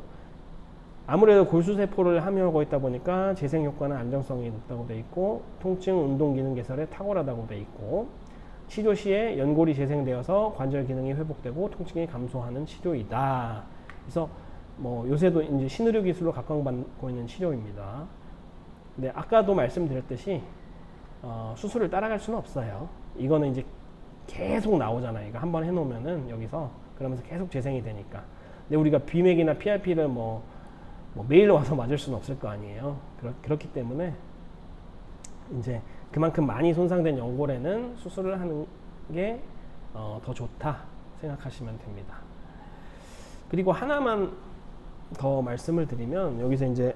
아무래도 골수세포를 함유하고 있다 보니까 재생 효과는 안정성이 높다고 돼 있고, 통증, 운동 기능 개선에 탁월하다고 돼 있고, 치료 시에 연골이 재생되어서 관절 기능이 회복되고 통증이 감소하는 치료이다. 그래서 뭐 요새도 이제 신의료 기술로 각광받고 있는 치료입니다. 근데 아까도 말씀드렸듯이 수술을 따라갈 수는 없어요. 이거는 이제 계속 나오잖아요. 이거 한번 해놓으면은 여기서 그러면서 계속 재생이 되니까. 근데 우리가 비맥이나 PRP를 뭐 매일 와서 맞을 수는 없을 거 아니에요. 그렇기 때문에 이제 그만큼 많이 손상된 연골에는 수술을 하는 게 더 좋다 생각하시면 됩니다. 그리고 하나만 더 말씀을 드리면 여기서 이제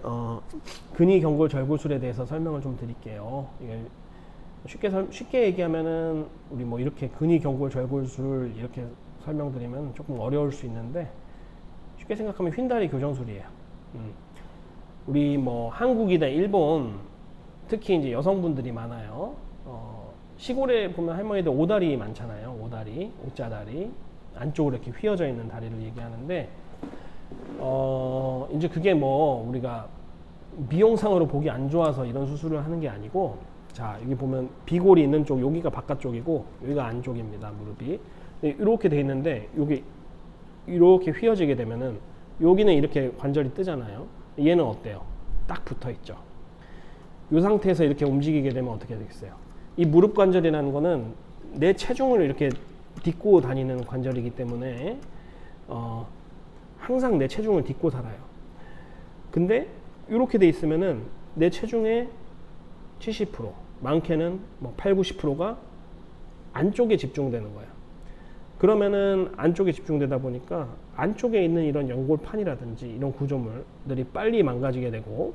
근위경골 절골술에 대해서 설명을 좀 드릴게요. 이게 쉽게 얘기하면은 우리 뭐 이렇게 근위경골 절골술 이렇게 설명드리면 조금 어려울 수 있는데, 쉽게 생각하면 휜다리 교정술이에요. 우리 뭐 한국이나 일본 특히 이제 여성분들이 많아요. 시골에 보면 할머니들 오다리 많잖아요. 오다리, 오자다리 안쪽으로 이렇게 휘어져 있는 다리를 얘기하는데, 이제 그게 뭐 우리가 미용상으로 보기 안 좋아서 이런 수술을 하는 게 아니고, 자 여기 보면 비골이 있는 쪽 여기가 바깥쪽이고 여기가 안쪽입니다. 무릎이 이렇게 돼 있는데 여기 이렇게 휘어지게 되면은 여기는 이렇게 관절이 뜨잖아요. 얘는 어때요? 딱 붙어 있죠. 이 상태에서 이렇게 움직이게 되면 어떻게 되겠어요? 이 무릎 관절이라는 거는 내 체중을 이렇게 딛고 다니는 관절이기 때문에 항상 내 체중을 딛고 살아요. 근데 이렇게 돼 있으면은 내 체중의 70%, 많게는 뭐 8, 90%가 안쪽에 집중되는 거예요. 그러면은 안쪽에 집중되다 보니까 안쪽에 있는 이런 연골판이라든지 이런 구조물들이 빨리 망가지게 되고,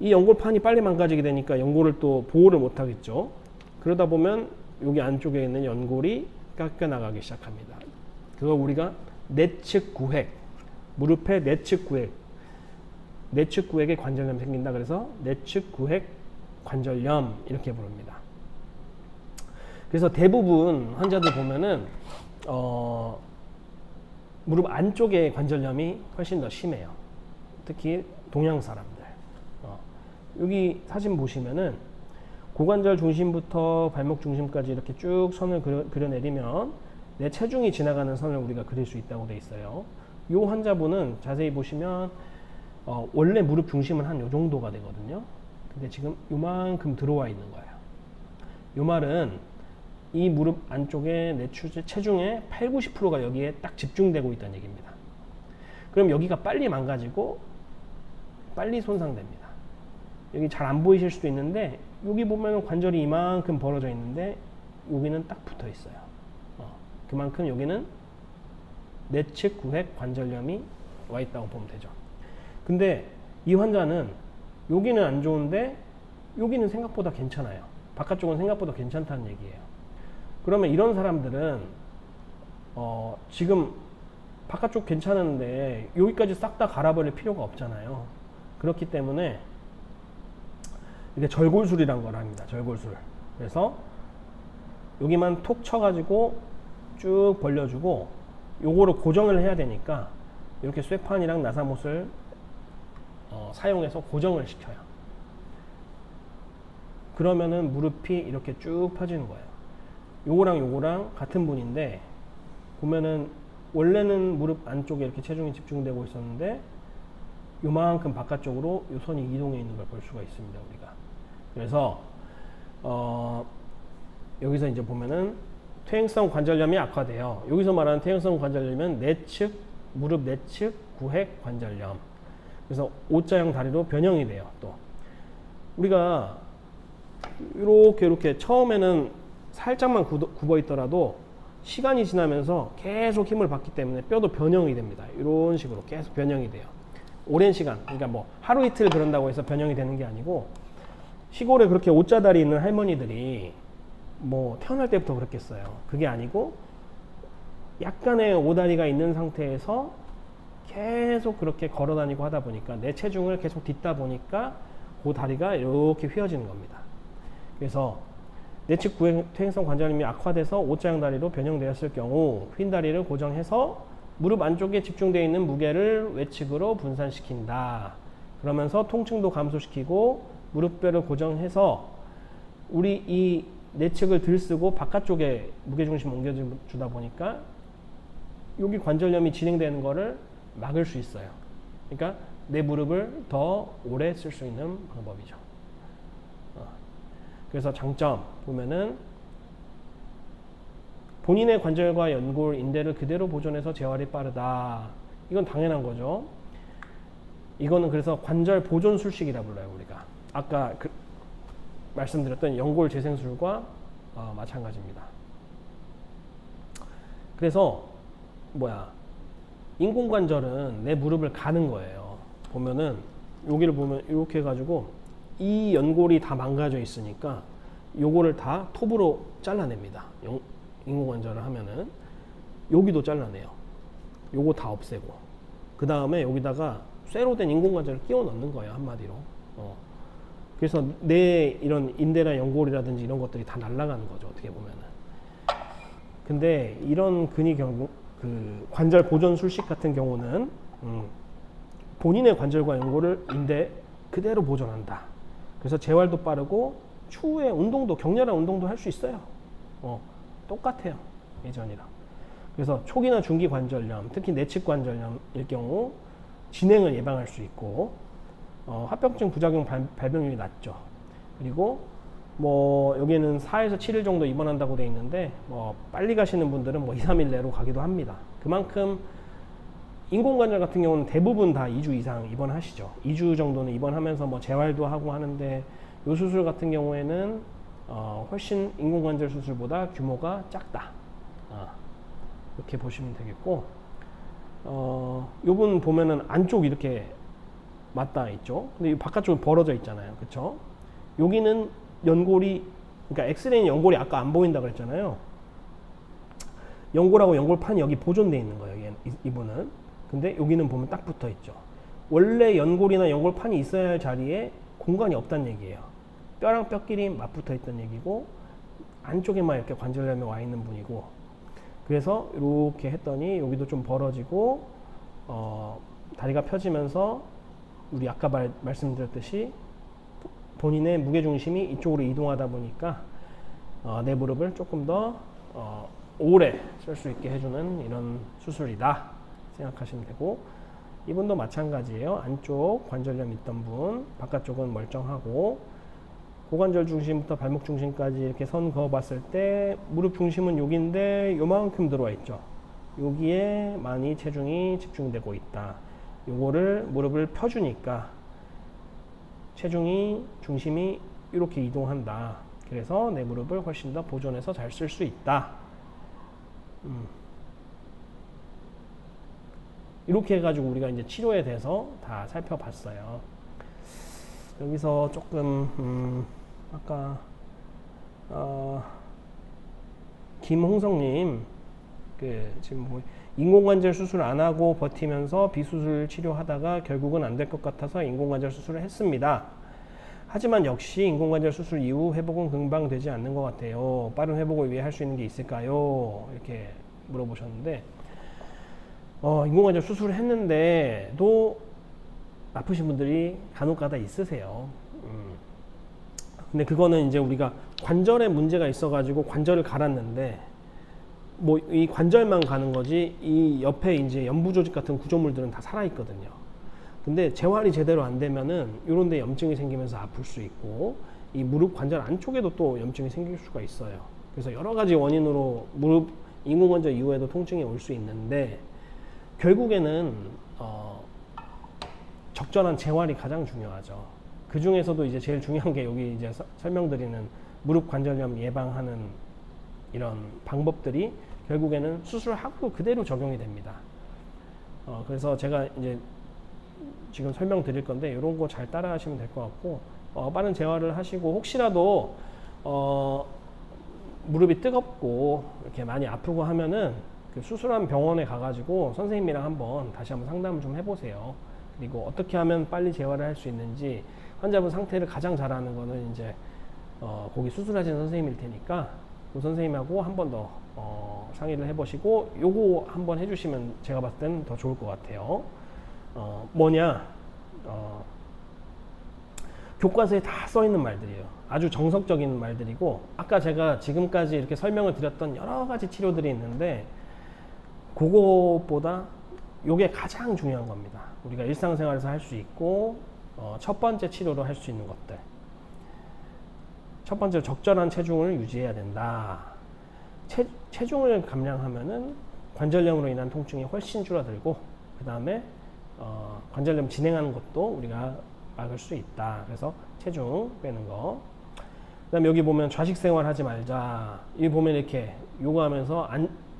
이 연골판이 빨리 망가지게 되니까 연골을 또 보호를 못 하겠죠. 그러다 보면 여기 안쪽에 있는 연골이 깎여 나가기 시작합니다. 그걸 우리가 내측 구획, 무릎의 내측 구획, 내측 구획에 관절염이 생긴다. 그래서 내측 구획 관절염 이렇게 부릅니다. 그래서 대부분 환자들 보면은 무릎 안쪽에 관절염이 훨씬 더 심해요. 특히 동양 사람들. 여기 사진 보시면은 고관절 중심부터 발목 중심까지 이렇게 쭉 선을 그려내리면 내 체중이 지나가는 선을 우리가 그릴 수 있다고 돼 있어요. 이 환자분은 자세히 보시면 원래 무릎 중심은 한 요 정도가 되거든요. 근데 지금 요만큼 들어와 있는 거예요. 요 말은 이 무릎 안쪽에 내 체중의 8, 90%가 여기에 딱 집중되고 있다는 얘기입니다. 그럼 여기가 빨리 망가지고 빨리 손상됩니다. 여기 잘 안 보이실 수도 있는데 여기 보면 관절이 이만큼 벌어져 있는데 여기는 딱 붙어 있어요. 그만큼 여기는 내측 구획 관절염이 와 있다고 보면 되죠. 근데 이 환자는 여기는 안 좋은데 여기는 생각보다 괜찮아요. 바깥쪽은 생각보다 괜찮다는 얘기예요. 그러면 이런 사람들은 지금 바깥쪽 괜찮은데 여기까지 싹 다 갈아버릴 필요가 없잖아요. 그렇기 때문에 이게 절골술이란 걸 합니다. 절골술. 그래서 여기만 톡 쳐가지고 쭉 벌려주고 요거를 고정을 해야 되니까 이렇게 쇠판이랑 나사못을 사용해서 고정을 시켜요. 그러면은 무릎이 이렇게 쭉 펴지는 거예요. 요거랑 요거랑 같은 분인데 보면은 원래는 무릎 안쪽에 이렇게 체중이 집중되고 있었는데 요만큼 바깥쪽으로 요 선이 이동해 있는 걸 볼 수가 있습니다. 우리가. 그래서 여기서 이제 보면은 퇴행성 관절염이 악화돼요. 여기서 말하는 퇴행성 관절염은 내측 무릎 내측 구획 관절염. 그래서 O자형 다리로 변형이 돼요. 또 우리가 이렇게 처음에는 살짝만 굽어 있더라도 시간이 지나면서 계속 힘을 받기 때문에 뼈도 변형이 됩니다. 이런 식으로 계속 변형이 돼요. 오랜 시간, 그러니까 뭐 하루 이틀 그런다고 해서 변형이 되는 게 아니고, 시골에 그렇게 옷자다리 있는 할머니들이 뭐 태어날 때부터 그랬겠어요. 그게 아니고 약간의 오다리가 있는 상태에서 계속 그렇게 걸어 다니고 하다 보니까, 내 체중을 계속 딛다 보니까 그 다리가 이렇게 휘어지는 겁니다. 그래서 내측 퇴행성 관절염이 악화돼서 O자형 다리로 변형되었을 경우 휜 다리를 고정해서 무릎 안쪽에 집중되어 있는 무게를 외측으로 분산시킨다. 그러면서 통증도 감소시키고 무릎뼈를 고정해서 우리 이 내측을 들쓰고 바깥쪽에 무게중심 옮겨주다 보니까 여기 관절염이 진행되는 거를 막을 수 있어요. 그러니까 내 무릎을 더 오래 쓸 수 있는 방법이죠. 그래서 장점 보면은 본인의 관절과 연골, 인대를 그대로 보존해서 재활이 빠르다. 이건 당연한 거죠. 이거는 그래서 관절 보존 술식이라 불러요, 우리가. 아까 말씀드렸던 연골 재생술과 마찬가지입니다. 그래서 인공관절은 내 무릎을 가는 거예요. 보면은 여기를 보면 이렇게 해가지고 이 연골이 다 망가져 있으니까 요거를 다 톱으로 잘라냅니다. 인공관절을 하면은 여기도 잘라내요. 요거 다 없애고 그 다음에 여기다가 쇠로 된 인공관절을 끼워 넣는 거예요, 한마디로. 그래서 내 이런 인대나 연골이라든지 이런 것들이 다 날아가는 거죠, 어떻게 보면은. 근데 이런 관절 보존 술식 같은 경우는 본인의 관절과 연골을 인대 그대로 보존한다. 그래서 재활도 빠르고 추후에 운동도, 격렬한 운동도 할 수 있어요. 똑같아요, 예전이랑. 그래서 초기나 중기 관절염, 특히 내측 관절염일 경우 진행을 예방할 수 있고, 합병증 부작용 발병률이 낮죠. 그리고 뭐 여기는 4에서 7일 정도 입원한다고 돼 있는데, 빨리 가시는 분들은 2, 3일 내로 가기도 합니다. 그만큼 인공관절 같은 경우는 대부분 다 2주 이상 입원하시죠. 2주 정도는 입원하면서 재활도 하고 하는데, 이 수술 같은 경우에는 훨씬 인공관절 수술보다 규모가 작다. 이렇게 보시면 되겠고, 요분 보면은 안쪽 이렇게 맞닿아 있죠. 근데 이 바깥쪽은 벌어져 있잖아요. 그쵸? 여기는 연골이, 그러니까 엑스레이는 연골이 아까 안 보인다 그랬잖아요. 연골하고 연골판이 여기 보존되어 있는 거예요, 이분은. 근데 여기는 보면 딱 붙어 있죠. 원래 연골이나 연골판이 있어야 할 자리에 공간이 없다는 얘기예요. 뼈랑 뼈끼리 맞붙어 있다는 얘기고, 안쪽에만 이렇게 관절염이 와 있는 분이고, 그래서 이렇게 했더니 여기도 좀 벌어지고, 다리가 펴지면서 우리 아까 말씀드렸듯이 본인의 무게중심이 이쪽으로 이동하다 보니까 내 무릎을 조금 더 오래 쓸 수 있게 해주는 이런 수술이다 생각하시면 되고, 이분도 마찬가지예요. 안쪽 관절염 있던 분, 바깥쪽은 멀쩡하고, 고관절 중심부터 발목 중심까지 이렇게 선 그어 봤을 때 무릎 중심은 여기인데 요만큼 들어와 있죠. 여기에 많이 체중이 집중되고 있다. 요거를 무릎을 펴주니까 체중이, 중심이 이렇게 이동한다. 그래서 내 무릎을 훨씬 더 보존해서 잘 쓸 수 있다. 이렇게 해가지고 우리가 이제 치료에 대해서 다 살펴봤어요. 여기서 조금 아까 김홍성님 지금 인공관절 수술 안 하고 버티면서 비수술 치료하다가 결국은 안 될 것 같아서 인공관절 수술을 했습니다. 하지만 역시 인공관절 수술 이후 회복은 금방 되지 않는 것 같아요. 빠른 회복을 위해 할 수 있는 게 있을까요? 이렇게 물어보셨는데, 인공관절 수술을 했는데도 아프신 분들이 간혹가다 있으세요. 근데 그거는 이제 우리가 관절에 문제가 있어가지고 관절을 갈았는데, 이 관절만 가는 거지, 이 옆에 이제 연부 조직 같은 구조물들은 다 살아있거든요. 근데 재활이 제대로 안 되면은 이런 데 염증이 생기면서 아플 수 있고, 이 무릎 관절 안쪽에도 또 염증이 생길 수가 있어요. 그래서 여러 가지 원인으로 무릎 인공관절 이후에도 통증이 올 수 있는데, 결국에는 적절한 재활이 가장 중요하죠. 그 중에서도 이제 제일 중요한 게 여기 이제 설명드리는 무릎 관절염 예방하는 이런 방법들이 결국에는 수술하고 그대로 적용이 됩니다. 그래서 제가 이제 지금 설명드릴 건데 이런 거 잘 따라 하시면 될 것 같고, 빠른 재활을 하시고 혹시라도 무릎이 뜨겁고 이렇게 많이 아프고 하면은 그 수술한 병원에 가가지고 선생님이랑 다시 한번 상담을 좀 해보세요. 그리고 어떻게 하면 빨리 재활을 할 수 있는지, 환자분 상태를 가장 잘 아는 거는 이제 거기 수술하시는 선생님일 테니까 그 선생님하고 한 번 더 상의를 해보시고 요거 한번 해주시면 제가 봤을 때는 더 좋을 것 같아요. 뭐냐, 교과서에 다 써 있는 말들이에요. 아주 정석적인 말들이고, 아까 제가 지금까지 이렇게 설명을 드렸던 여러 가지 치료들이 있는데 그것보다 요게 가장 중요한 겁니다. 우리가 일상생활에서 할 수 있고 첫 번째 치료로 할 수 있는 것들. 첫 번째로 적절한 체중을 유지해야 된다. 체중을 감량하면은 관절염으로 인한 통증이 훨씬 줄어들고, 그 다음에 관절염 진행하는 것도 우리가 막을 수 있다. 그래서 체중 빼는 거. 그 다음에 여기 보면 좌식 생활 하지 말자. 여기 보면 이렇게 요가하면서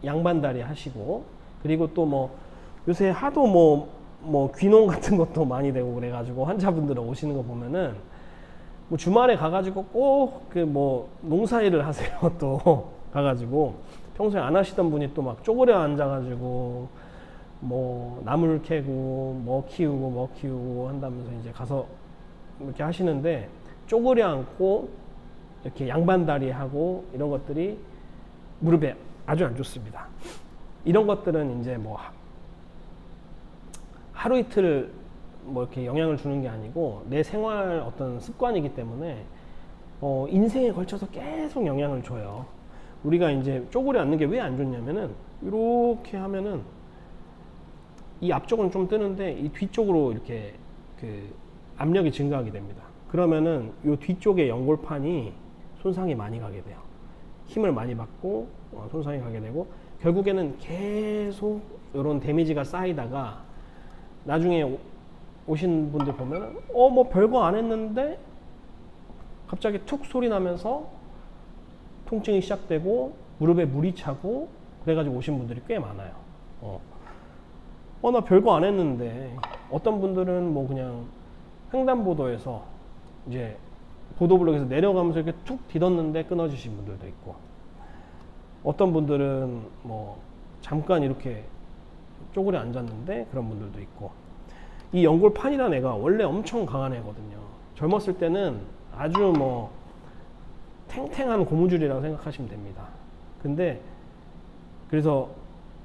양반다리 하시고, 그리고 또 뭐 요새 하도 뭐 귀농 같은 것도 많이 되고 그래가지고 환자분들 오시는 거 보면은 뭐 주말에 가가지고 꼭 그 뭐 농사일을 하세요. 또 가가지고 평소에 안 하시던 분이 또 막 쪼그려 앉아가지고 뭐 나물 캐고 뭐 키우고 한다면서 이제 가서 이렇게 하시는데, 쪼그려 앉고 이렇게 양반다리 하고 이런 것들이 무릎에 아주 안 좋습니다. 이런 것들은 이제 뭐 하루 이틀 뭐 이렇게 영향을 주는 게 아니고 내 생활 어떤 습관이기 때문에 인생에 걸쳐서 계속 영향을 줘요. 우리가 이제 쪼그려 앉는 게 왜 안 좋냐면은 이렇게 하면은 이 앞쪽은 좀 뜨는데 이 뒤쪽으로 이렇게 그 압력이 증가하게 됩니다. 그러면은 이 뒤쪽의 연골판이 손상이 많이 가게 돼요. 힘을 많이 받고 손상이 가게 되고, 결국에는 계속 이런 데미지가 쌓이다가 나중에 오신 분들 보면은 뭐 별거 안 했는데 갑자기 툭 소리 나면서 통증이 시작되고 무릎에 물이 차고 그래가지고 오신 분들이 꽤 많아요. 나 별거 안 했는데, 어떤 분들은 뭐 그냥 횡단보도에서 이제 보도블록에서 내려가면서 이렇게 툭 디뎠는데 끊어지신 분들도 있고, 어떤 분들은 뭐 잠깐 이렇게 쪼그려 앉았는데 그런 분들도 있고. 이 연골판이라는 애가 원래 엄청 강한 애거든요. 젊었을 때는 아주 뭐 탱탱한 고무줄이라고 생각하시면 됩니다. 근데 그래서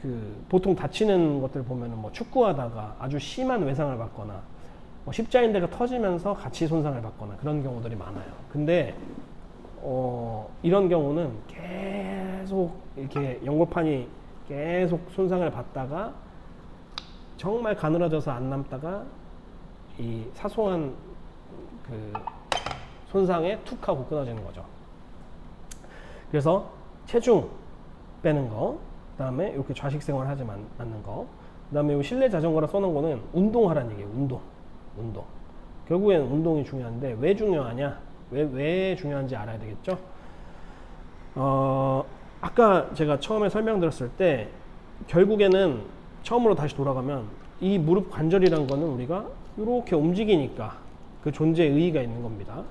그 보통 다치는 것들 보면은 뭐 축구하다가 아주 심한 외상을 받거나 뭐 십자인대가 터지면서 같이 손상을 받거나 그런 경우들이 많아요. 근데 이런 경우는 계속 이렇게 연골판이 계속 손상을 받다가 정말 가늘어져서 안 남다가 이 사소한 그 손상에 툭 하고 끊어지는 거죠. 그래서 체중 빼는 거, 그 다음에 이렇게 좌식 생활 하지 않는 거, 그 다음에 이 실내 자전거라 써놓은 거는 운동하라는 얘기예요. 운동. 결국엔 운동이 중요한데 왜 중요하냐? 왜 중요한지 알아야 되겠죠? 아까 제가 처음에 설명드렸을 때 결국에는 처음으로 다시 돌아가면 이 무릎 관절이란 거는 우리가 이렇게 움직이니까 그 존재의 의의가 있는 겁니다.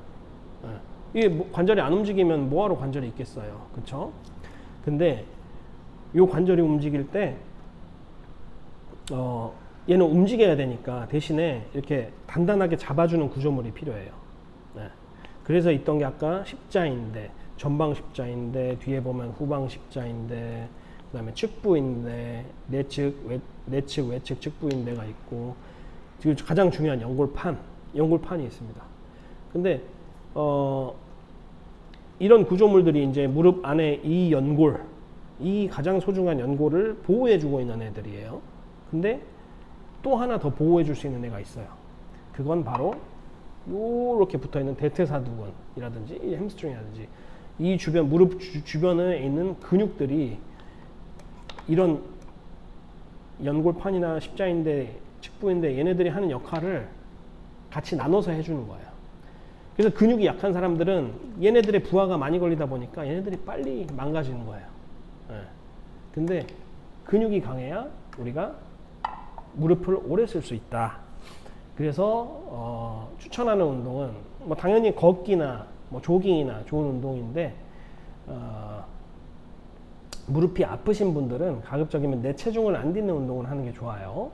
이 관절이 안 움직이면 뭐하러 관절이 있겠어요. 그쵸? 근데 이 관절이 움직일 때 얘는 움직여야 되니까 대신에 이렇게 단단하게 잡아주는 구조물이 필요해요. 그래서 있던 게 아까 십자인대, 전방 십자인대, 뒤에 보면 후방 십자인대, 그 다음에 측부인대, 내측, 외측 측부인대가 있고, 지금 가장 중요한 연골판이 있습니다. 근데 이런 구조물들이 이제 무릎 안에 이 연골, 이 가장 소중한 연골을 보호해주고 있는 애들이에요. 근데 또 하나 더 보호해줄 수 있는 애가 있어요. 그건 바로 요렇게 붙어있는 대퇴사두근이라든지 햄스트링이라든지 이 주변, 무릎 주변에 있는 근육들이 이런 연골판이나 십자인대, 측부인대 얘네들이 하는 역할을 같이 나눠서 해주는 거예요. 그래서 근육이 약한 사람들은 얘네들의 부하가 많이 걸리다 보니까 얘네들이 빨리 망가지는 거예요. 예. 근데 근육이 강해야 우리가 무릎을 오래 쓸 수 있다. 그래서 추천하는 운동은 뭐 당연히 걷기나 뭐 조깅이나 좋은 운동인데 무릎이 아프신 분들은 가급적이면 내 체중을 안 딛는 운동을 하는 게 좋아요.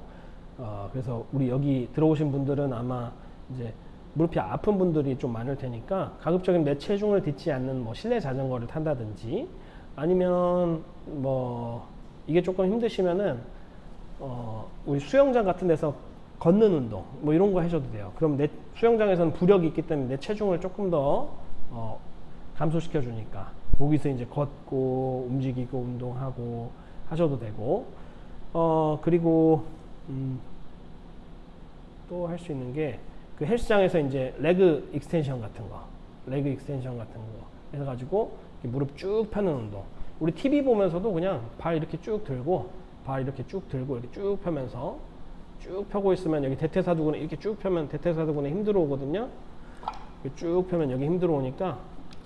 그래서 우리 여기 들어오신 분들은 아마 이제 무릎이 아픈 분들이 좀 많을 테니까 가급적이면 내 체중을 딛지 않는 뭐 실내 자전거를 탄다든지 아니면 뭐 이게 조금 힘드시면은 우리 수영장 같은 데서 걷는 운동 뭐 이런 거 하셔도 돼요. 그럼 내 수영장에서는 부력이 있기 때문에 내 체중을 조금 더 감소시켜 주니까 거기서 이제 걷고 움직이고 운동하고 하셔도 되고 그리고 또 할 수 있는 게 그 헬스장에서 이제 레그 익스텐션 같은 거 해가지고 무릎 쭉 펴는 운동. 우리 TV 보면서도 그냥 발 이렇게 쭉 들고 이렇게 쭉 펴면서 쭉 펴고 있으면 여기 대퇴사두근에 이렇게 쭉 펴면 대퇴사두근에 힘들어 오거든요. 쭉 펴면 여기 힘들어 오니까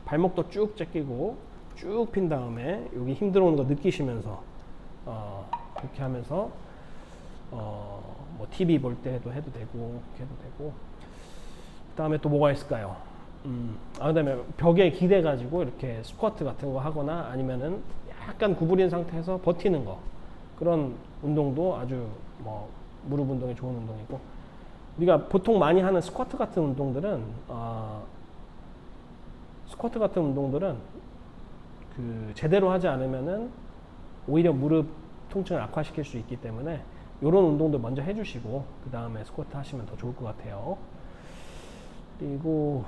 발목도 쭉 제끼고 쭉 핀 다음에 여기 힘들어 오는 거 느끼시면서 그렇게 하면서 뭐 TV 볼 때도 해도 되고 이렇게 해도 되고. 그다음에 또 뭐가 있을까요? 그다음에 벽에 기대 가지고 이렇게 스쿼트 같은 거 하거나 아니면은 약간 구부린 상태에서 버티는 거, 그런 운동도 아주 뭐 무릎 운동에 좋은 운동이고, 우리가 보통 많이 하는 스쿼트 같은 운동들은 그 제대로 하지 않으면은 오히려 무릎 통증을 악화시킬 수 있기 때문에 이런 운동도 먼저 해주시고 그 다음에 스쿼트 하시면 더 좋을 것 같아요. 그리고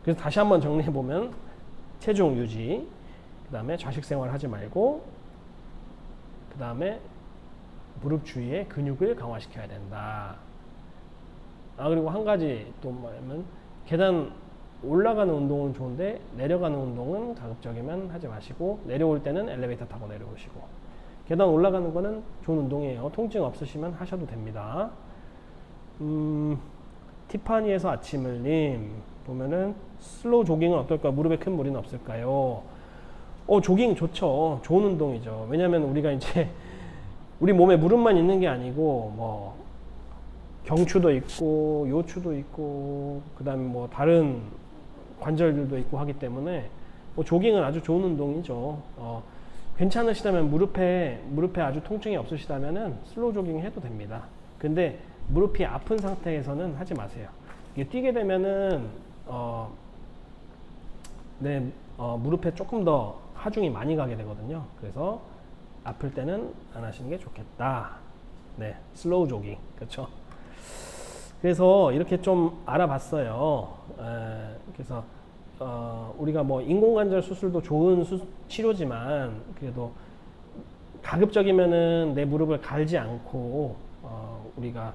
그래서 다시 한번 정리해 보면 체중 유지, 그 다음에 좌식 생활 하지 말고, 그 다음에 무릎 주위의 근육을 강화시켜야 된다. 그리고 한 가지 또 말하면 계단 올라가는 운동은 좋은데 내려가는 운동은 가급적이면 하지 마시고, 내려올 때는 엘리베이터 타고 내려오시고, 계단 올라가는 거는 좋은 운동이에요. 통증 없으시면 하셔도 됩니다. 티파니에서 아침을님 보면은 슬로우 조깅은 어떨까? 무릎에 큰 무리는 없을까요? 조깅 좋죠. 좋은 운동이죠. 왜냐면 우리가 이제 우리 몸에 무릎만 있는 게 아니고 뭐 경추도 있고 요추도 있고 그다음에 뭐 다른 관절들도 있고 하기 때문에 뭐 조깅은 아주 좋은 운동이죠. 괜찮으시다면 무릎에 아주 통증이 없으시다면은 슬로우 조깅 해도 됩니다. 근데 무릎이 아픈 상태에서는 하지 마세요. 이게 뛰게 되면은 무릎에 조금 더 하중이 많이 가게 되거든요. 그래서 아플 때는 안 하시는 게 좋겠다. 네, 슬로우 조깅, 그렇죠? 그래서 이렇게 좀 알아봤어요. 그래서 우리가 뭐 인공관절 수술도 좋은 치료지만 그래도 가급적이면은 내 무릎을 갈지 않고 우리가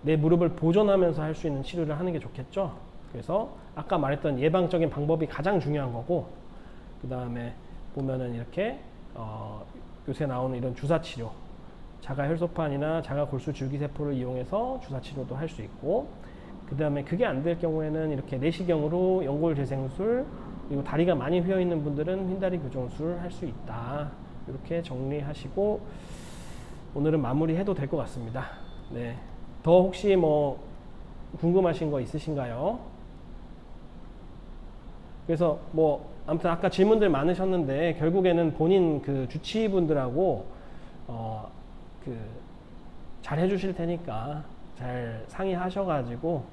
내 무릎을 보존하면서 할 수 있는 치료를 하는 게 좋겠죠. 그래서 아까 말했던 예방적인 방법이 가장 중요한 거고, 그 다음에 보면은 이렇게 요새 나오는 이런 주사치료, 자가혈소판이나 자가골수 줄기세포를 이용해서 주사치료도 할 수 있고, 그 다음에 그게 안 될 경우에는 이렇게 내시경으로 연골재생술, 그리고 다리가 많이 휘어 있는 분들은 휜다리 교정술 할 수 있다. 이렇게 정리하시고 오늘은 마무리해도 될 것 같습니다. 네. 더 혹시 뭐 궁금하신 거 있으신가요? 그래서 뭐 아무튼 아까 질문들 많으셨는데 결국에는 본인 그 주치의분들하고 잘 해주실 테니까 잘 상의하셔가지고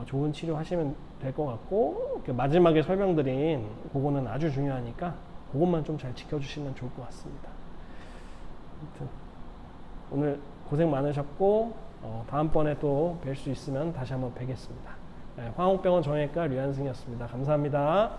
좋은 치료 하시면 될 것 같고, 그 마지막에 설명드린 그거는 아주 중요하니까 그것만 좀 잘 지켜주시면 좋을 것 같습니다. 아무튼 오늘 고생 많으셨고 다음번에 또 뵐 수 있으면 다시 한번 뵙겠습니다. 네, 화홍병원 정형외과 류한승이었습니다. 감사합니다.